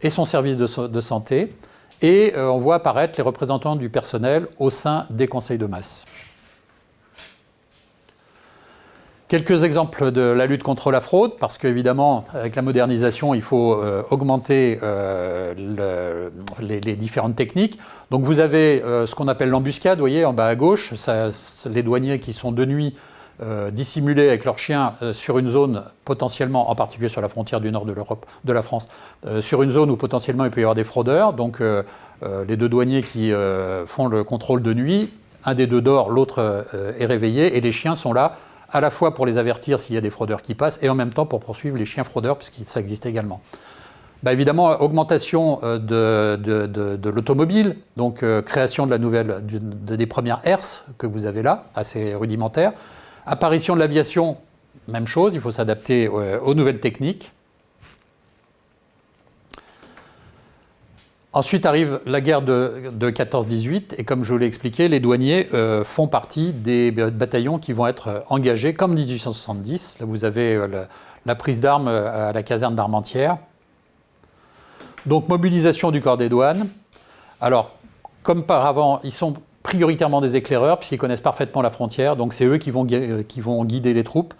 et son service de santé. Et on voit apparaître les représentants du personnel au sein des conseils de masse. Quelques exemples de la lutte contre la fraude, parce qu'évidemment, avec la modernisation, il faut augmenter les différentes techniques. Donc vous avez ce qu'on appelle l'embuscade, vous voyez, en bas à gauche, les douaniers qui sont de nuit dissimulés avec leurs chiens sur une zone potentiellement, en particulier sur la frontière du nord de la France, sur une zone où potentiellement il peut y avoir des fraudeurs. Donc les deux douaniers qui font le contrôle de nuit, un des deux dort, l'autre est réveillé, et les chiens sont là à la fois pour les avertir s'il y a des fraudeurs qui passent, et en même temps pour poursuivre les chiens fraudeurs, puisque ça existe également. Évidemment, augmentation de l'automobile, donc création des premières herses que vous avez là, assez rudimentaires. Apparition de l'aviation, même chose, il faut s'adapter aux nouvelles techniques. Ensuite arrive la guerre de 14-18, et comme je vous l'ai expliqué, les douaniers font partie des bataillons qui vont être engagés, comme 1870. Là, vous avez la prise d'armes à la caserne d'Armentières. Donc, mobilisation du corps des douanes. Alors, comme par avant, ils sont prioritairement des éclaireurs, puisqu'ils connaissent parfaitement la frontière, donc c'est eux qui vont guider les troupes,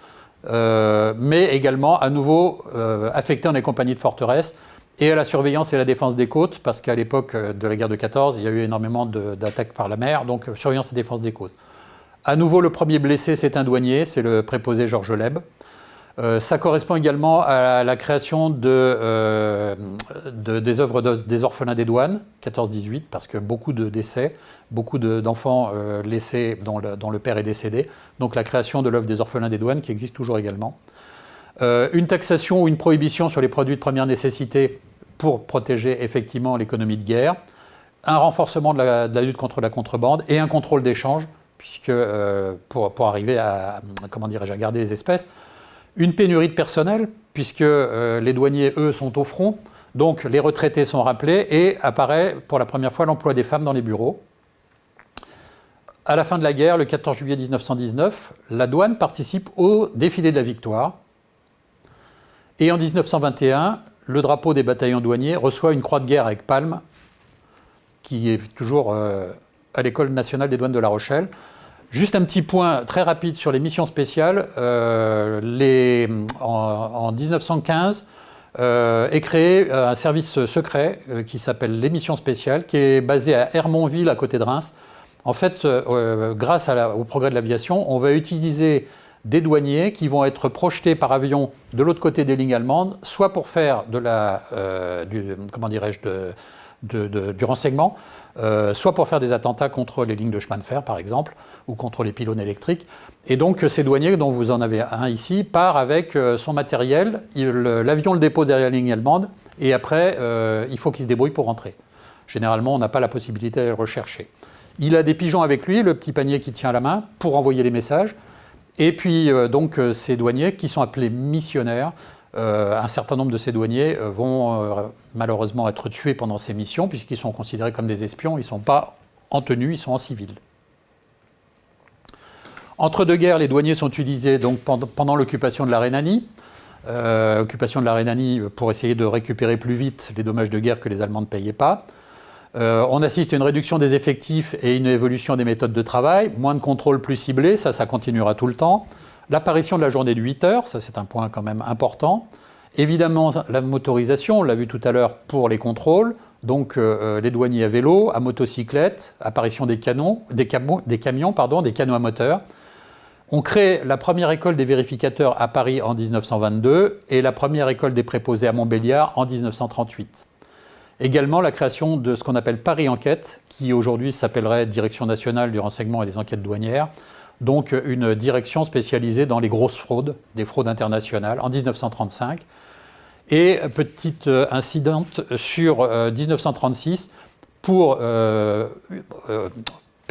mais également, à nouveau, affectés dans les compagnies de forteresse, et à la surveillance et la défense des côtes, parce qu'à l'époque de la guerre de 14, il y a eu énormément d'attaques par la mer, donc surveillance et défense des côtes. À nouveau, le premier blessé, c'est un douanier, c'est le préposé Georges Leb. Ça correspond également à la création des œuvres des orphelins des douanes, 14-18, parce que beaucoup de décès, beaucoup d'enfants laissés dont le père est décédé. Donc la création de l'œuvre des orphelins des douanes, qui existe toujours également. Une taxation ou une prohibition sur les produits de première nécessité pour protéger effectivement l'économie de guerre, un renforcement de la lutte contre la contrebande et un contrôle d'échange, puisque pour arriver à garder les espèces. Une pénurie de personnel, puisque les douaniers, eux, sont au front, donc les retraités sont rappelés et apparaît pour la première fois l'emploi des femmes dans les bureaux. À la fin de la guerre, le 14 juillet 1919, la douane participe au défilé de la victoire. Et en 1921, le drapeau des bataillons douaniers reçoit une croix de guerre avec palme, qui est toujours à l'École nationale des douanes de La Rochelle. Juste un petit point très rapide sur les missions spéciales. En 1915, est créé un service secret qui s'appelle les missions spéciales, qui est basé à Hermonville, à côté de Reims. En fait, grâce au progrès de l'aviation, on va utiliser des douaniers qui vont être projetés par avion de l'autre côté des lignes allemandes, soit pour faire du renseignement, soit pour faire des attentats contre les lignes de chemin de fer, par exemple, ou contre les pylônes électriques. Et donc, ces douaniers, dont vous en avez un ici, part avec son matériel, l'avion le dépose derrière la ligne allemande, et après, il faut qu'il se débrouille pour rentrer. Généralement, on n'a pas la possibilité d'aller le rechercher. Il a des pigeons avec lui, le petit panier qu'il tient à la main, pour envoyer les messages. Et puis, ces douaniers, qui sont appelés missionnaires, un certain nombre de ces douaniers vont malheureusement être tués pendant ces missions, puisqu'ils sont considérés comme des espions, ils ne sont pas en tenue, ils sont en civil. Entre deux guerres, les douaniers sont utilisés donc, pendant l'occupation de la Rhénanie. Occupation de la Rhénanie pour essayer de récupérer plus vite les dommages de guerre que les Allemands ne payaient pas. On assiste à une réduction des effectifs et une évolution des méthodes de travail, moins de contrôle plus ciblé, ça continuera tout le temps. L'apparition de la journée de 8 heures, ça c'est un point quand même important. Évidemment, la motorisation, on l'a vu tout à l'heure pour les contrôles, donc les douaniers à vélo, à motocyclette, apparition des camions, des canons à moteur. On crée la première école des vérificateurs à Paris en 1922 et la première école des préposés à Montbéliard en 1938. Également la création de ce qu'on appelle Paris Enquête, qui aujourd'hui s'appellerait Direction nationale du renseignement et des enquêtes douanières, donc une direction spécialisée dans les grosses fraudes, des fraudes internationales, en 1935. Et petite incidente sur 1936, pour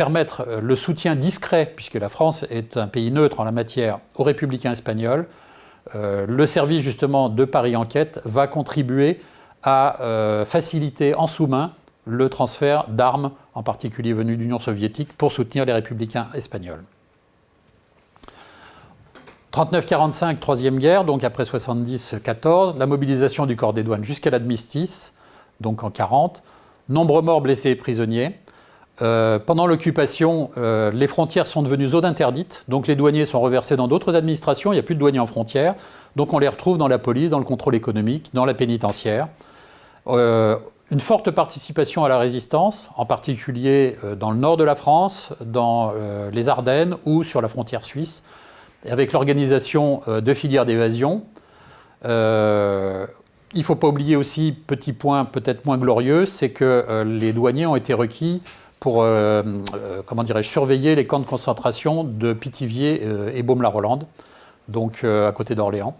permettre le soutien discret, puisque la France est un pays neutre en la matière, aux républicains espagnols, le service justement de Paris Enquête va contribuer à faciliter en sous-main le transfert d'armes, en particulier venues de l'Union soviétique, pour soutenir les républicains espagnols. 39-45, Troisième Guerre, donc après 70-14, la mobilisation du corps des douanes jusqu'à l'Admistice, donc en 40, nombreux morts, blessés et prisonniers. Pendant l'occupation, les frontières sont devenues zones interdites, donc les douaniers sont reversés dans d'autres administrations, il n'y a plus de douaniers en frontières, donc on les retrouve dans la police, dans le contrôle économique, dans la pénitentiaire. Une forte participation à la résistance, en particulier dans le nord de la France, dans les Ardennes ou sur la frontière suisse, avec l'organisation de filières d'évasion. Il ne faut pas oublier aussi, petit point peut-être moins glorieux, c'est que les douaniers ont été requis pour surveiller les camps de concentration de Pithiviers et Baume-la-Rolande, donc à côté d'Orléans.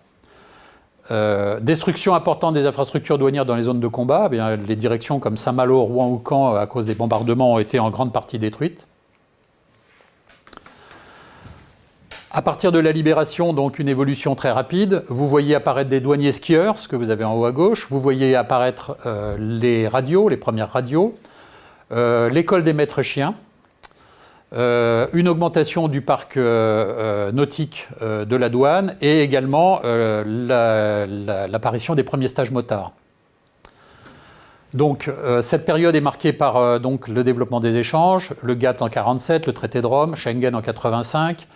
Destruction importante des infrastructures douanières dans les zones de combat. Eh bien, les directions comme Saint-Malo, Rouen ou Caen, à cause des bombardements, ont été en grande partie détruites. À partir de la Libération, donc une évolution très rapide. Vous voyez apparaître des douaniers skieurs, ce que vous avez en haut à gauche. Vous voyez apparaître les radios, les premières radios. L'école des maîtres chiens. Une augmentation du parc nautique de la douane et également l'apparition des premiers stages motards. Donc cette période est marquée par donc, le développement des échanges, le GATT en 1947, le traité de Rome, Schengen en 1985,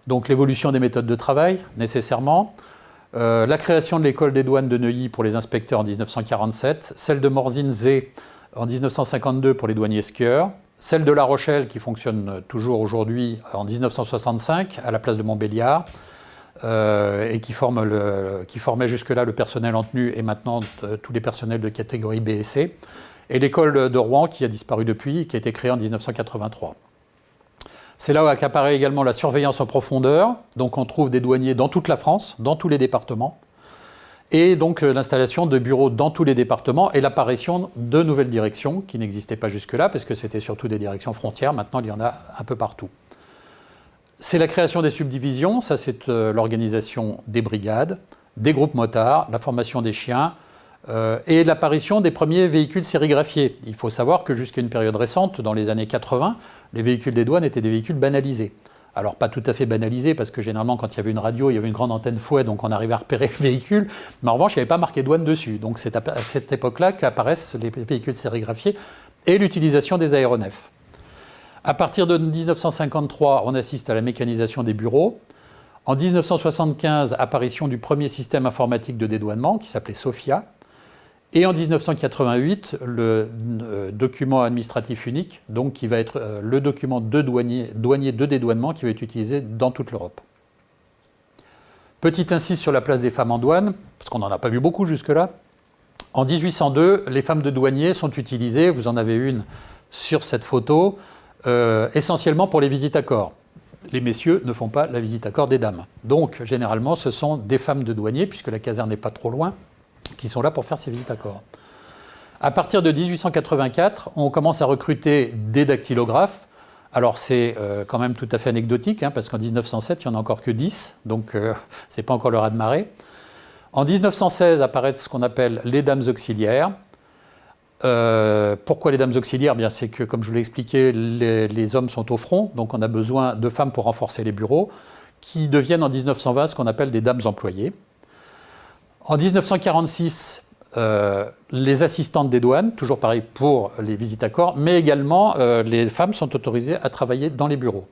donc l'évolution des méthodes de travail nécessairement, la création de l'école des douanes de Neuilly pour les inspecteurs en 1947, celle de Morzine-Zé en 1952 pour les douaniers skieurs, celle de La Rochelle, qui fonctionne toujours aujourd'hui, en 1965, à la place de Montbéliard, et qui formait jusque-là le personnel en tenue et maintenant tous les personnels de catégorie B et C, et l'école de Rouen, qui a disparu depuis, qui a été créée en 1983. C'est là où qu'apparaît également la surveillance en profondeur, donc on trouve des douaniers dans toute la France, dans tous les départements, et donc l'installation de bureaux dans tous les départements et l'apparition de nouvelles directions qui n'existaient pas jusque-là, parce que c'était surtout des directions frontières, maintenant il y en a un peu partout. C'est la création des subdivisions, ça c'est l'organisation des brigades, des groupes motards, la formation des chiens et l'apparition des premiers véhicules sérigraphiés. Il faut savoir que jusqu'à une période récente, dans les années 80, les véhicules des douanes étaient des véhicules banalisés. Alors pas tout à fait banalisé, parce que généralement quand il y avait une radio, il y avait une grande antenne fouet, donc on arrivait à repérer le véhicule, mais en revanche il n'y avait pas marqué douane dessus. Donc c'est à cette époque-là qu'apparaissent les véhicules sérigraphiés et l'utilisation des aéronefs. À partir de 1953, on assiste à la mécanisation des bureaux. En 1975, apparition du premier système informatique de dédouanement qui s'appelait SOFIA. Et en 1988, le document administratif unique, donc qui va être le document de douanier de dédouanement qui va être utilisé dans toute l'Europe. Petit insiste sur la place des femmes en douane, parce qu'on n'en a pas vu beaucoup jusque-là. En 1802, les femmes de douaniers sont utilisées, vous en avez une sur cette photo, essentiellement pour les visites à corps. Les messieurs ne font pas la visite à corps des dames. Donc, généralement, ce sont des femmes de douaniers, puisque la caserne n'est pas trop loin, qui sont là pour faire ces visites à corps. À partir de 1884, on commence à recruter des dactylographes. Alors c'est quand même tout à fait anecdotique, hein, parce qu'en 1907, il n'y en a encore que 10, donc ce n'est pas encore le raz-de-marée. En 1916 apparaissent ce qu'on appelle les dames auxiliaires. Pourquoi les dames auxiliaires? Bien, c'est que, comme je vous l'ai expliqué, les hommes sont au front, donc on a besoin de femmes pour renforcer les bureaux, qui deviennent en 1920 ce qu'on appelle des dames employées. En 1946, les assistantes des douanes, toujours pareil pour les visites à corps, mais également les femmes sont autorisées à travailler dans les bureaux.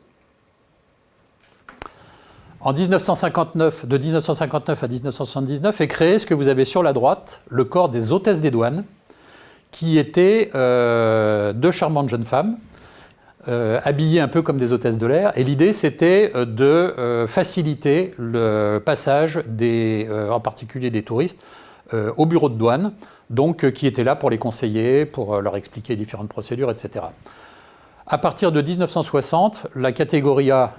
En 1959, de 1959 à 1979 est créé ce que vous avez sur la droite, le corps des hôtesses des douanes, qui étaient deux charmantes jeunes femmes, habillées un peu comme des hôtesses de l'air. Et l'idée, c'était de faciliter le passage, en particulier des touristes, au bureau de douane, donc qui étaient là pour les conseiller, pour leur expliquer différentes procédures, etc. À partir de 1960, la catégorie A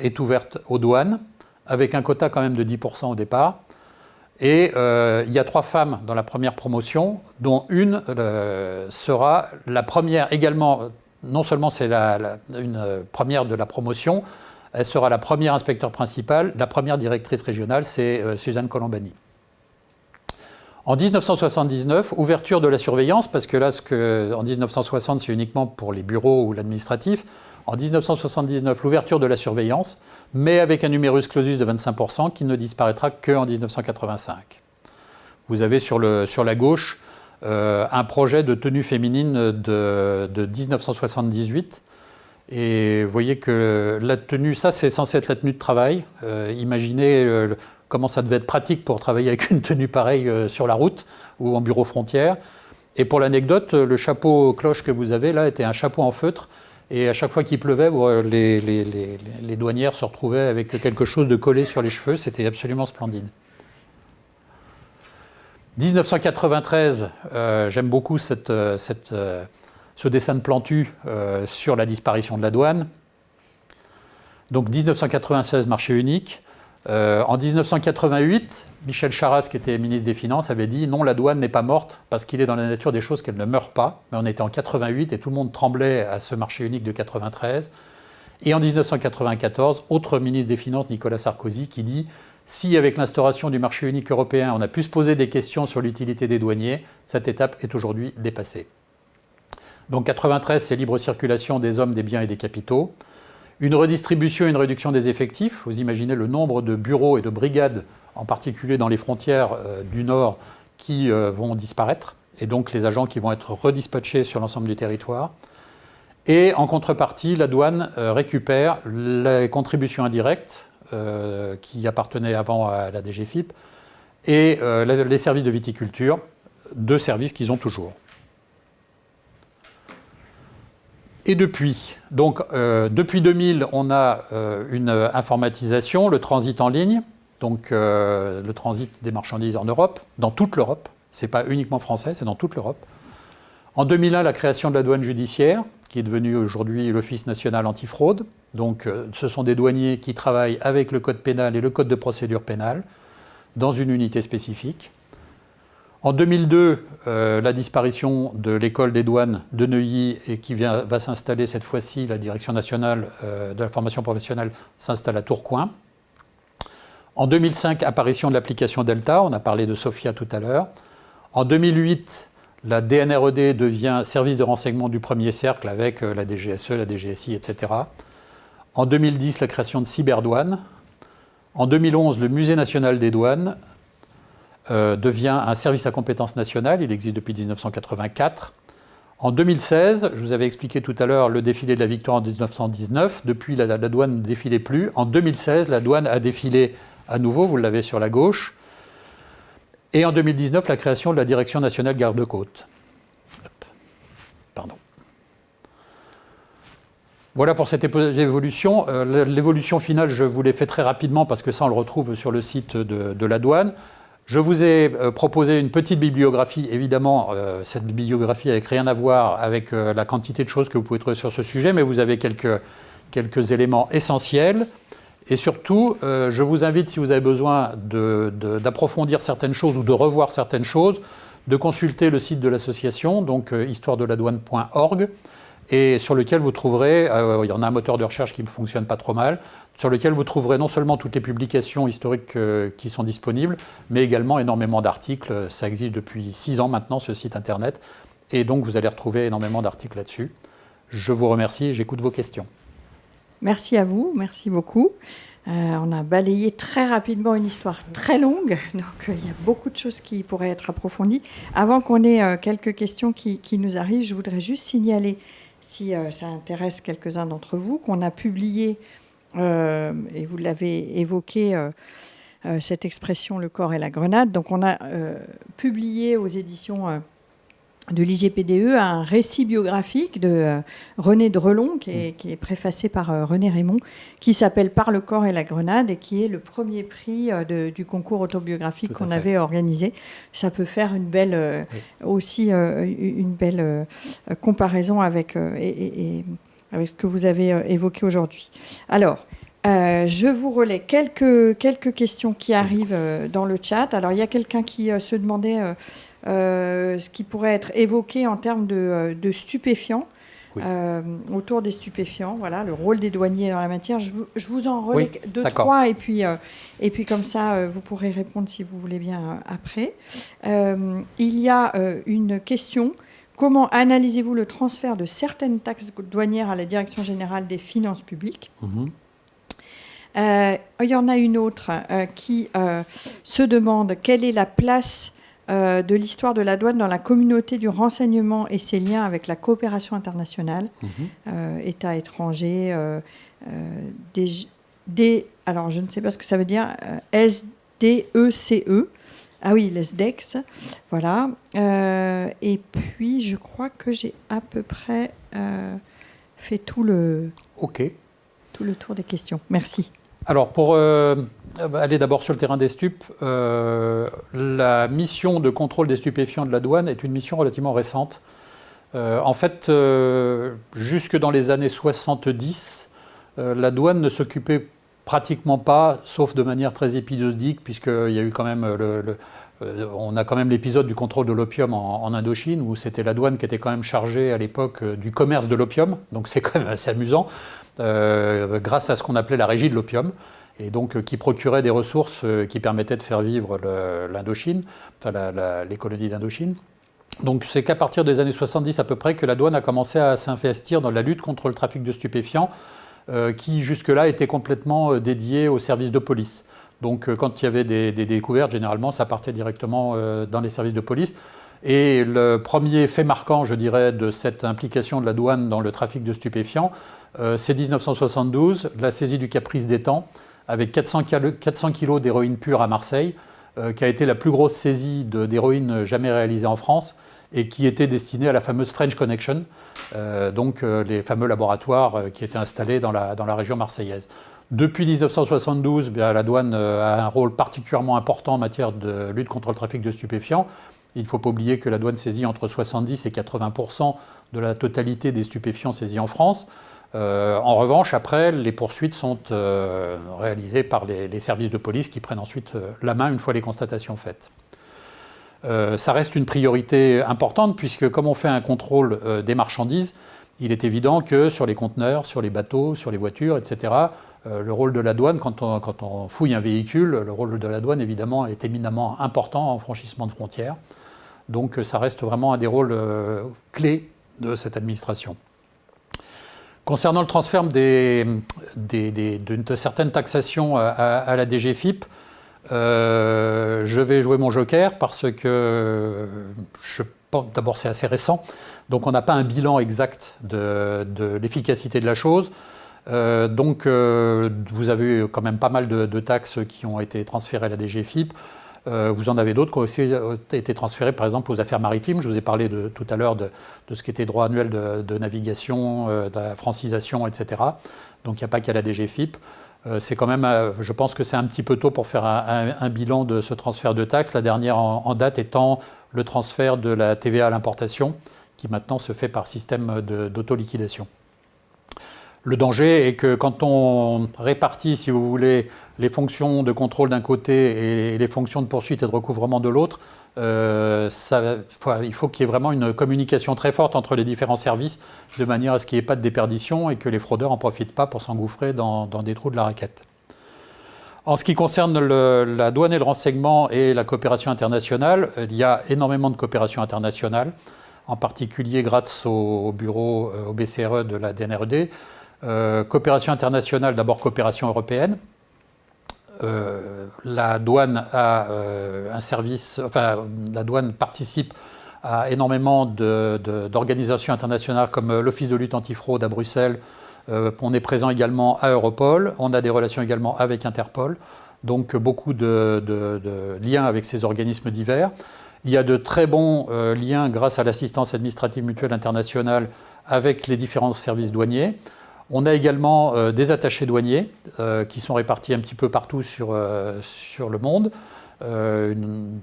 est ouverte aux douanes, avec un quota quand même de 10% au départ. Et il y a 3 femmes dans la première promotion, dont une sera la première également non seulement c'est une première de la promotion, elle sera la première inspecteur principale, la première directrice régionale, c'est Suzanne Colombani. En 1979, ouverture de la surveillance, parce que là, en 1960, c'est uniquement pour les bureaux ou l'administratif. En 1979, l'ouverture de la surveillance, mais avec un numerus clausus de 25% qui ne disparaîtra qu'en 1985. Vous avez sur la gauche un projet de tenue féminine de 1978. Et vous voyez que la tenue, ça c'est censé être la tenue de travail. Imaginez comment ça devait être pratique pour travailler avec une tenue pareille sur la route ou en bureau frontière. Et pour l'anecdote, le chapeau cloche que vous avez là était un chapeau en feutre. Et à chaque fois qu'il pleuvait, les douanières se retrouvaient avec quelque chose de collé sur les cheveux. C'était absolument splendide. 1993, j'aime beaucoup ce dessin de Plantu sur la disparition de la douane. Donc 1996, marché unique. En 1988, Michel Charasse, qui était ministre des Finances, avait dit « Non, la douane n'est pas morte parce qu'il est dans la nature des choses qu'elle ne meurt pas ». Mais on était en 88 et tout le monde tremblait à ce marché unique de 93. Et en 1994, autre ministre des Finances, Nicolas Sarkozy, qui dit « Si, avec l'instauration du marché unique européen, on a pu se poser des questions sur l'utilité des douaniers, cette étape est aujourd'hui dépassée ». Donc 93, c'est libre circulation des hommes, des biens et des capitaux. Une redistribution et une réduction des effectifs. Vous imaginez le nombre de bureaux et de brigades, en particulier dans les frontières du Nord, qui vont disparaître, et donc les agents qui vont être redispatchés sur l'ensemble du territoire. Et en contrepartie, la douane récupère les contributions indirectes qui appartenaient avant à la DGFiP et les services de viticulture, deux services qu'ils ont toujours. Et depuis 2000, on a une informatisation, le transit en ligne, donc le transit des marchandises en Europe, dans toute l'Europe. Ce n'est pas uniquement français, c'est dans toute l'Europe. En 2001, la création de la douane judiciaire, qui est devenue aujourd'hui l'Office national antifraude. Donc ce sont des douaniers qui travaillent avec le code pénal et le code de procédure pénale dans une unité spécifique. En 2002, la disparition de l'école des douanes de Neuilly et qui va s'installer cette fois-ci, la Direction nationale de la formation professionnelle s'installe à Tourcoing. En 2005, apparition de l'application Delta, on a parlé de Sophia tout à l'heure. En 2008, la DNRED devient service de renseignement du premier cercle avec la DGSE, la DGSI, etc. En 2010, la création de Cyberdouane. En 2011, le Musée national des douanes devient un service à compétence nationale, il existe depuis 1984. En 2016, je vous avais expliqué tout à l'heure le défilé de la victoire en 1919, depuis la douane ne défilait plus. En 2016, la douane a défilé à nouveau, vous l'avez sur la gauche. Et en 2019, la création de la Direction nationale garde-côtes. Pardon. Voilà pour cette évolution. L'évolution finale, je vous l'ai fait très rapidement parce que ça, on le retrouve sur le site de la douane. Je vous ai proposé une petite bibliographie. Évidemment, cette bibliographie n'a rien à voir avec la quantité de choses que vous pouvez trouver sur ce sujet, mais vous avez quelques éléments essentiels. Et surtout, je vous invite, si vous avez besoin d'approfondir certaines choses ou de revoir certaines choses, de consulter le site de l'association, donc histoiredeladouane.org, et sur lequel vous trouverez, il y en a un moteur de recherche qui ne fonctionne pas trop mal, sur lequel vous trouverez non seulement toutes les publications historiques qui sont disponibles, mais également énormément d'articles. Ça existe depuis 6 ans maintenant, ce site internet, et donc vous allez retrouver énormément d'articles là-dessus. Je vous remercie et j'écoute vos questions.
Merci à vous, merci beaucoup. On a balayé très rapidement une histoire très longue, donc il y a beaucoup de choses qui pourraient être approfondies. Avant qu'on ait quelques questions qui nous arrivent, je voudrais juste signaler, si ça intéresse quelques-uns d'entre vous, qu'on a publié, et vous l'avez évoqué, cette expression « le corps et la grenade ». Donc on a publié aux éditions de l'IGPDE un récit biographique de René Drelon, qui est préfacé par René Raymond, qui s'appelle « Par le corps et la grenade » et qui est le premier prix du concours autobiographique qu'on avait organisé. Ça peut faire une belle, aussi une belle comparaison avec, avec ce que vous avez évoqué aujourd'hui. Alors, je vous relais quelques questions qui arrivent dans le chat. Alors, il y a quelqu'un qui se demandait ce qui pourrait être évoqué en termes de stupéfiants.
Oui.
autour des stupéfiants. Voilà, le rôle des douaniers dans la matière. Je vous en relève
Oui,
2,
d'accord.
3, et puis comme ça, vous pourrez répondre si vous voulez bien après. Il y a une question. Comment analysez-vous le transfert de certaines taxes douanières à la Direction générale des finances publiques ? Il y en a une autre qui se demande quelle est la place de l'histoire de la douane dans la communauté du renseignement et ses liens avec la coopération internationale, États étrangers, alors je ne sais pas ce que ça veut dire, SDECE. Ah oui, l'ESDEX, voilà. Et puis, je crois que j'ai à peu près fait tout le tour des questions. Merci.
Alors, pour aller d'abord sur le terrain des stupes, la mission de contrôle des stupéfiants de la douane est une mission relativement récente. En fait, jusque dans les années 70, la douane ne s'occupait pratiquement pas, sauf de manière très épisodique, puisqu'il y a eu quand même on a quand même l'épisode du contrôle de l'opium en Indochine, où c'était la douane qui était quand même chargée à l'époque du commerce de l'opium, donc c'est quand même assez amusant, grâce à ce qu'on appelait la régie de l'opium, et donc qui procurait des ressources qui permettaient de faire vivre l'Indochine, enfin les colonies d'Indochine. Donc c'est qu'à partir des années 70 à peu près que la douane a commencé à s'investir dans la lutte contre le trafic de stupéfiants, qui jusque-là était complètement dédié aux services de police. Donc quand il y avait des découvertes, généralement ça partait directement dans les services de police. Et le premier fait marquant, je dirais, de cette implication de la douane dans le trafic de stupéfiants, c'est 1972, la saisie du Caprice d'Étang, avec 400 kilos d'héroïne pure à Marseille, qui a été la plus grosse saisie d'héroïne jamais réalisée en France, et qui était destinée à la fameuse French Connection, donc les fameux laboratoires qui étaient installés dans la région marseillaise. Depuis 1972, la douane a un rôle particulièrement important en matière de lutte contre le trafic de stupéfiants. Il ne faut pas oublier que la douane saisit entre 70 et 80% de la totalité des stupéfiants saisis en France. En revanche, après, les poursuites sont réalisées par les services de police qui prennent ensuite la main une fois les constatations faites. Ça reste une priorité importante puisque comme on fait un contrôle des marchandises, il est évident que sur les conteneurs, sur les bateaux, sur les voitures, etc., le rôle de la douane, quand on fouille un véhicule, le rôle de la douane évidemment est éminemment important en franchissement de frontières. Donc ça reste vraiment un des rôles clés de cette administration. Concernant le transfert de certaines taxations à la DGFiP, je vais jouer mon joker parce que d'abord c'est assez récent, donc on n'a pas un bilan exact de l'efficacité de la chose. Donc vous avez quand même pas mal de taxes qui ont été transférées à la DGFiP. Vous en avez d'autres qui ont aussi été transférées par exemple aux affaires maritimes. Je vous ai parlé tout à l'heure de ce qui était droit annuel de navigation, de la francisation, etc. Donc il n'y a pas qu'à la DGFiP. C'est quand même, je pense que c'est un petit peu tôt pour faire un bilan de ce transfert de taxes. La dernière en date étant le transfert de la TVA à l'importation, qui maintenant se fait par système d'autoliquidation. Le danger est que quand on répartit, si vous voulez, les fonctions de contrôle d'un côté et les fonctions de poursuite et de recouvrement de l'autre, il faut qu'il y ait vraiment une communication très forte entre les différents services, de manière à ce qu'il n'y ait pas de déperdition et que les fraudeurs n'en profitent pas pour s'engouffrer dans des trous de la raquette. En ce qui concerne la douane et le renseignement et la coopération internationale, il y a énormément de coopération internationale, en particulier grâce au bureau, au BCRE de la DNRD. Coopération internationale, d'abord coopération européenne. La douane a un service, enfin la douane participe à énormément d'organisations internationales comme l'Office de lutte antifraude à Bruxelles. On est présent également à Europol, on a des relations également avec Interpol, donc beaucoup de liens avec ces organismes divers. Il y a de très bons liens grâce à l'assistance administrative mutuelle internationale avec les différents services douaniers. On a également des attachés douaniers qui sont répartis un petit peu partout sur le monde.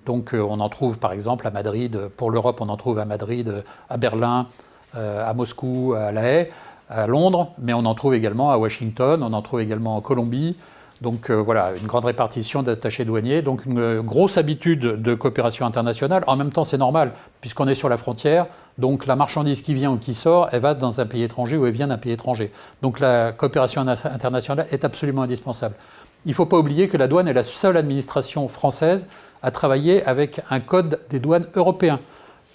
Donc on en trouve par exemple à Madrid, pour l'Europe on en trouve à Madrid, à Berlin, à Moscou, à La Haye, à Londres, mais on en trouve également à Washington, on en trouve également en Colombie, Donc voilà, une grande répartition d'attachés douaniers, donc une grosse habitude de coopération internationale. En même temps, c'est normal, puisqu'on est sur la frontière, donc la marchandise qui vient ou qui sort, elle va dans un pays étranger ou elle vient d'un pays étranger. Donc la coopération internationale est absolument indispensable. Il ne faut pas oublier que la douane est la seule administration française à travailler avec un code des douanes européen.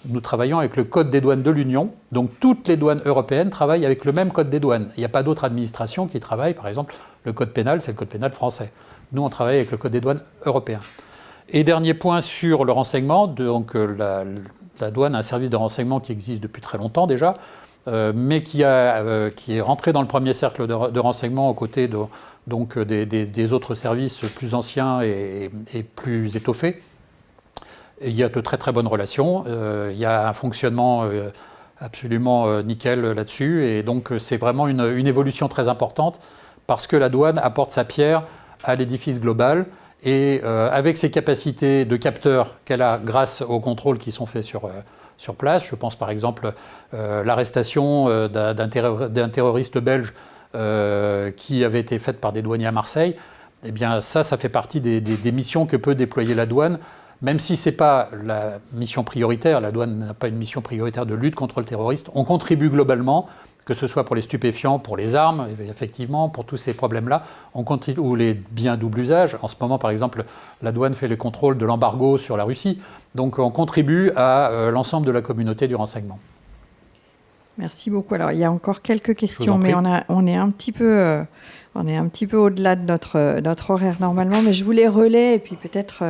Nous travaillons avec le code des douanes de l'Union, donc toutes les douanes européennes travaillent avec le même code des douanes. Il n'y a pas d'autre administration qui travaille, par exemple, le code pénal, c'est le code pénal français. Nous, on travaille avec le code des douanes européen. Et dernier point sur le renseignement, donc la douane a un service de renseignement qui existe depuis très longtemps déjà, mais qui est rentré dans le premier cercle de renseignement aux côtés des autres services plus anciens et plus étoffés. Il y a de très très bonnes relations, il y a un fonctionnement absolument nickel là-dessus, et donc c'est vraiment une évolution très importante parce que la douane apporte sa pierre à l'édifice global, et avec ses capacités de capteurs qu'elle a grâce aux contrôles qui sont faits sur place, je pense par exemple l'arrestation d'un terroriste belge qui avait été faite par des douaniers à Marseille, eh bien ça fait partie des missions que peut déployer la douane. Même si ce n'est pas la mission prioritaire, la douane n'a pas une mission prioritaire de lutte contre le terrorisme, on contribue globalement, que ce soit pour les stupéfiants, pour les armes, effectivement, pour tous ces problèmes-là, ou les biens double usage. En ce moment, par exemple, la douane fait le contrôle de l'embargo sur la Russie. Donc on contribue à l'ensemble de la communauté du renseignement.
Merci beaucoup. Alors, il y a encore quelques questions, mais on est un petit peu au-delà de notre horaire normalement, mais je vous les relais et puis peut-être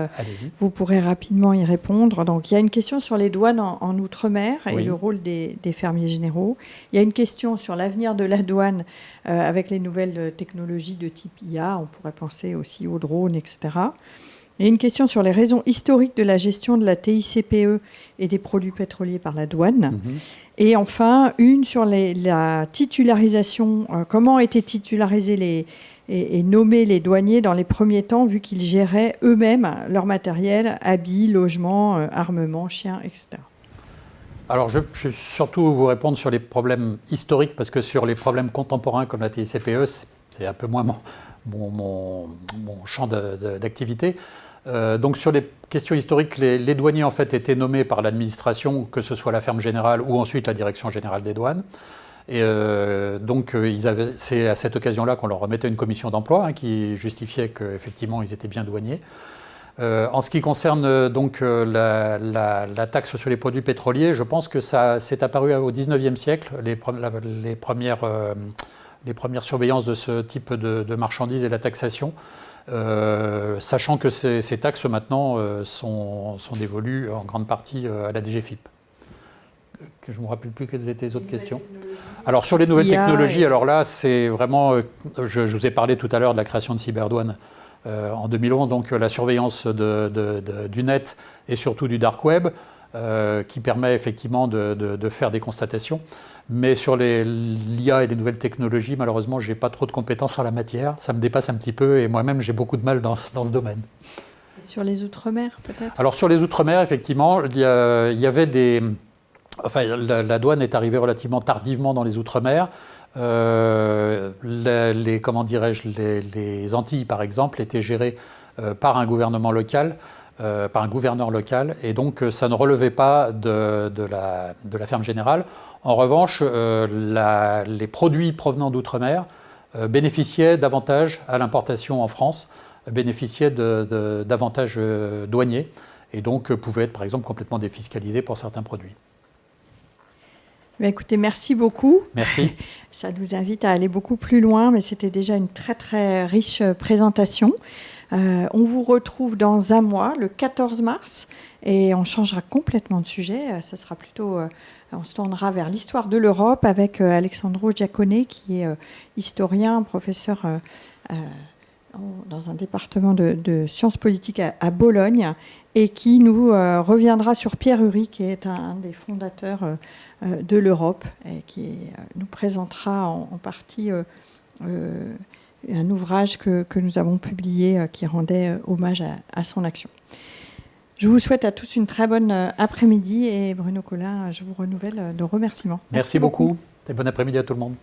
vous pourrez rapidement y répondre. Donc, il y a une question sur les douanes en Outre-mer et le rôle des fermiers généraux. Il y a une question sur l'avenir de la douane avec les nouvelles technologies de type IA. On pourrait penser aussi aux drones, etc. Il y a une question sur les raisons historiques de la gestion de la TICPE et des produits pétroliers par la douane. Et enfin, une sur la titularisation, comment étaient titularisés et nommés les douaniers dans les premiers temps, vu qu'ils géraient eux-mêmes leur matériel, habits, logements, armements, chiens, etc.
Alors, je vais surtout vous répondre sur les problèmes historiques, parce que sur les problèmes contemporains comme la TICPE, c'est un peu moins mon champ d'activité. Donc sur les questions historiques, les douaniers en fait étaient nommés par l'administration, que ce soit la ferme générale ou ensuite la direction générale des douanes. Et donc c'est à cette occasion-là qu'on leur remettait une commission d'emploi qui justifiait qu'effectivement ils étaient bien douaniers. En ce qui concerne donc la taxe sur les produits pétroliers, je pense que ça s'est apparu au XIXe siècle, les premières surveillances de ce type de marchandises et la taxation. Sachant que ces taxes maintenant sont dévolues en grande partie à la DGFiP. Je ne me rappelle plus quelles étaient les autres questions. Alors sur les nouvelles technologies, alors là c'est vraiment, je vous ai parlé tout à l'heure de la création de Cyberdouane en 2011, donc la surveillance du net et surtout du dark web, qui permet effectivement de faire des constatations. Mais sur l'IA et les nouvelles technologies, malheureusement, je n'ai pas trop de compétences en la matière. Ça me dépasse un petit peu et moi-même, j'ai beaucoup de mal dans ce domaine.
Et sur les Outre-mer, peut-être ? Alors,
sur les Outre-mer, effectivement, il y avait des... Enfin, la douane est arrivée relativement tardivement dans les Outre-mer. Les Antilles, par exemple, étaient gérées par un gouvernement local, par un gouverneur local, et donc ça ne relevait pas de la ferme générale. En revanche, les produits provenant d'outre-mer bénéficiaient d'avantages à l'importation en France, bénéficiaient d'avantages douaniers, et donc pouvaient être par exemple complètement défiscalisés pour certains produits.
Mais écoutez, merci beaucoup.
Merci.
Ça nous invite à aller beaucoup plus loin, mais c'était déjà une très très riche présentation. On vous retrouve dans un mois, le 14 mars, et on changera complètement de sujet. Ce sera plutôt, on se tournera vers l'histoire de l'Europe avec Alessandro Giacone, qui est historien, professeur dans un département de sciences politiques à Bologne, et qui nous reviendra sur Pierre Uri, qui est un des fondateurs de l'Europe, et qui nous présentera en partie un ouvrage que nous avons publié qui rendait hommage à son action. Je vous souhaite à tous une très bonne après-midi et Bruno Collin, je vous renouvelle nos remerciements.
Merci beaucoup et bon après-midi à tout le monde.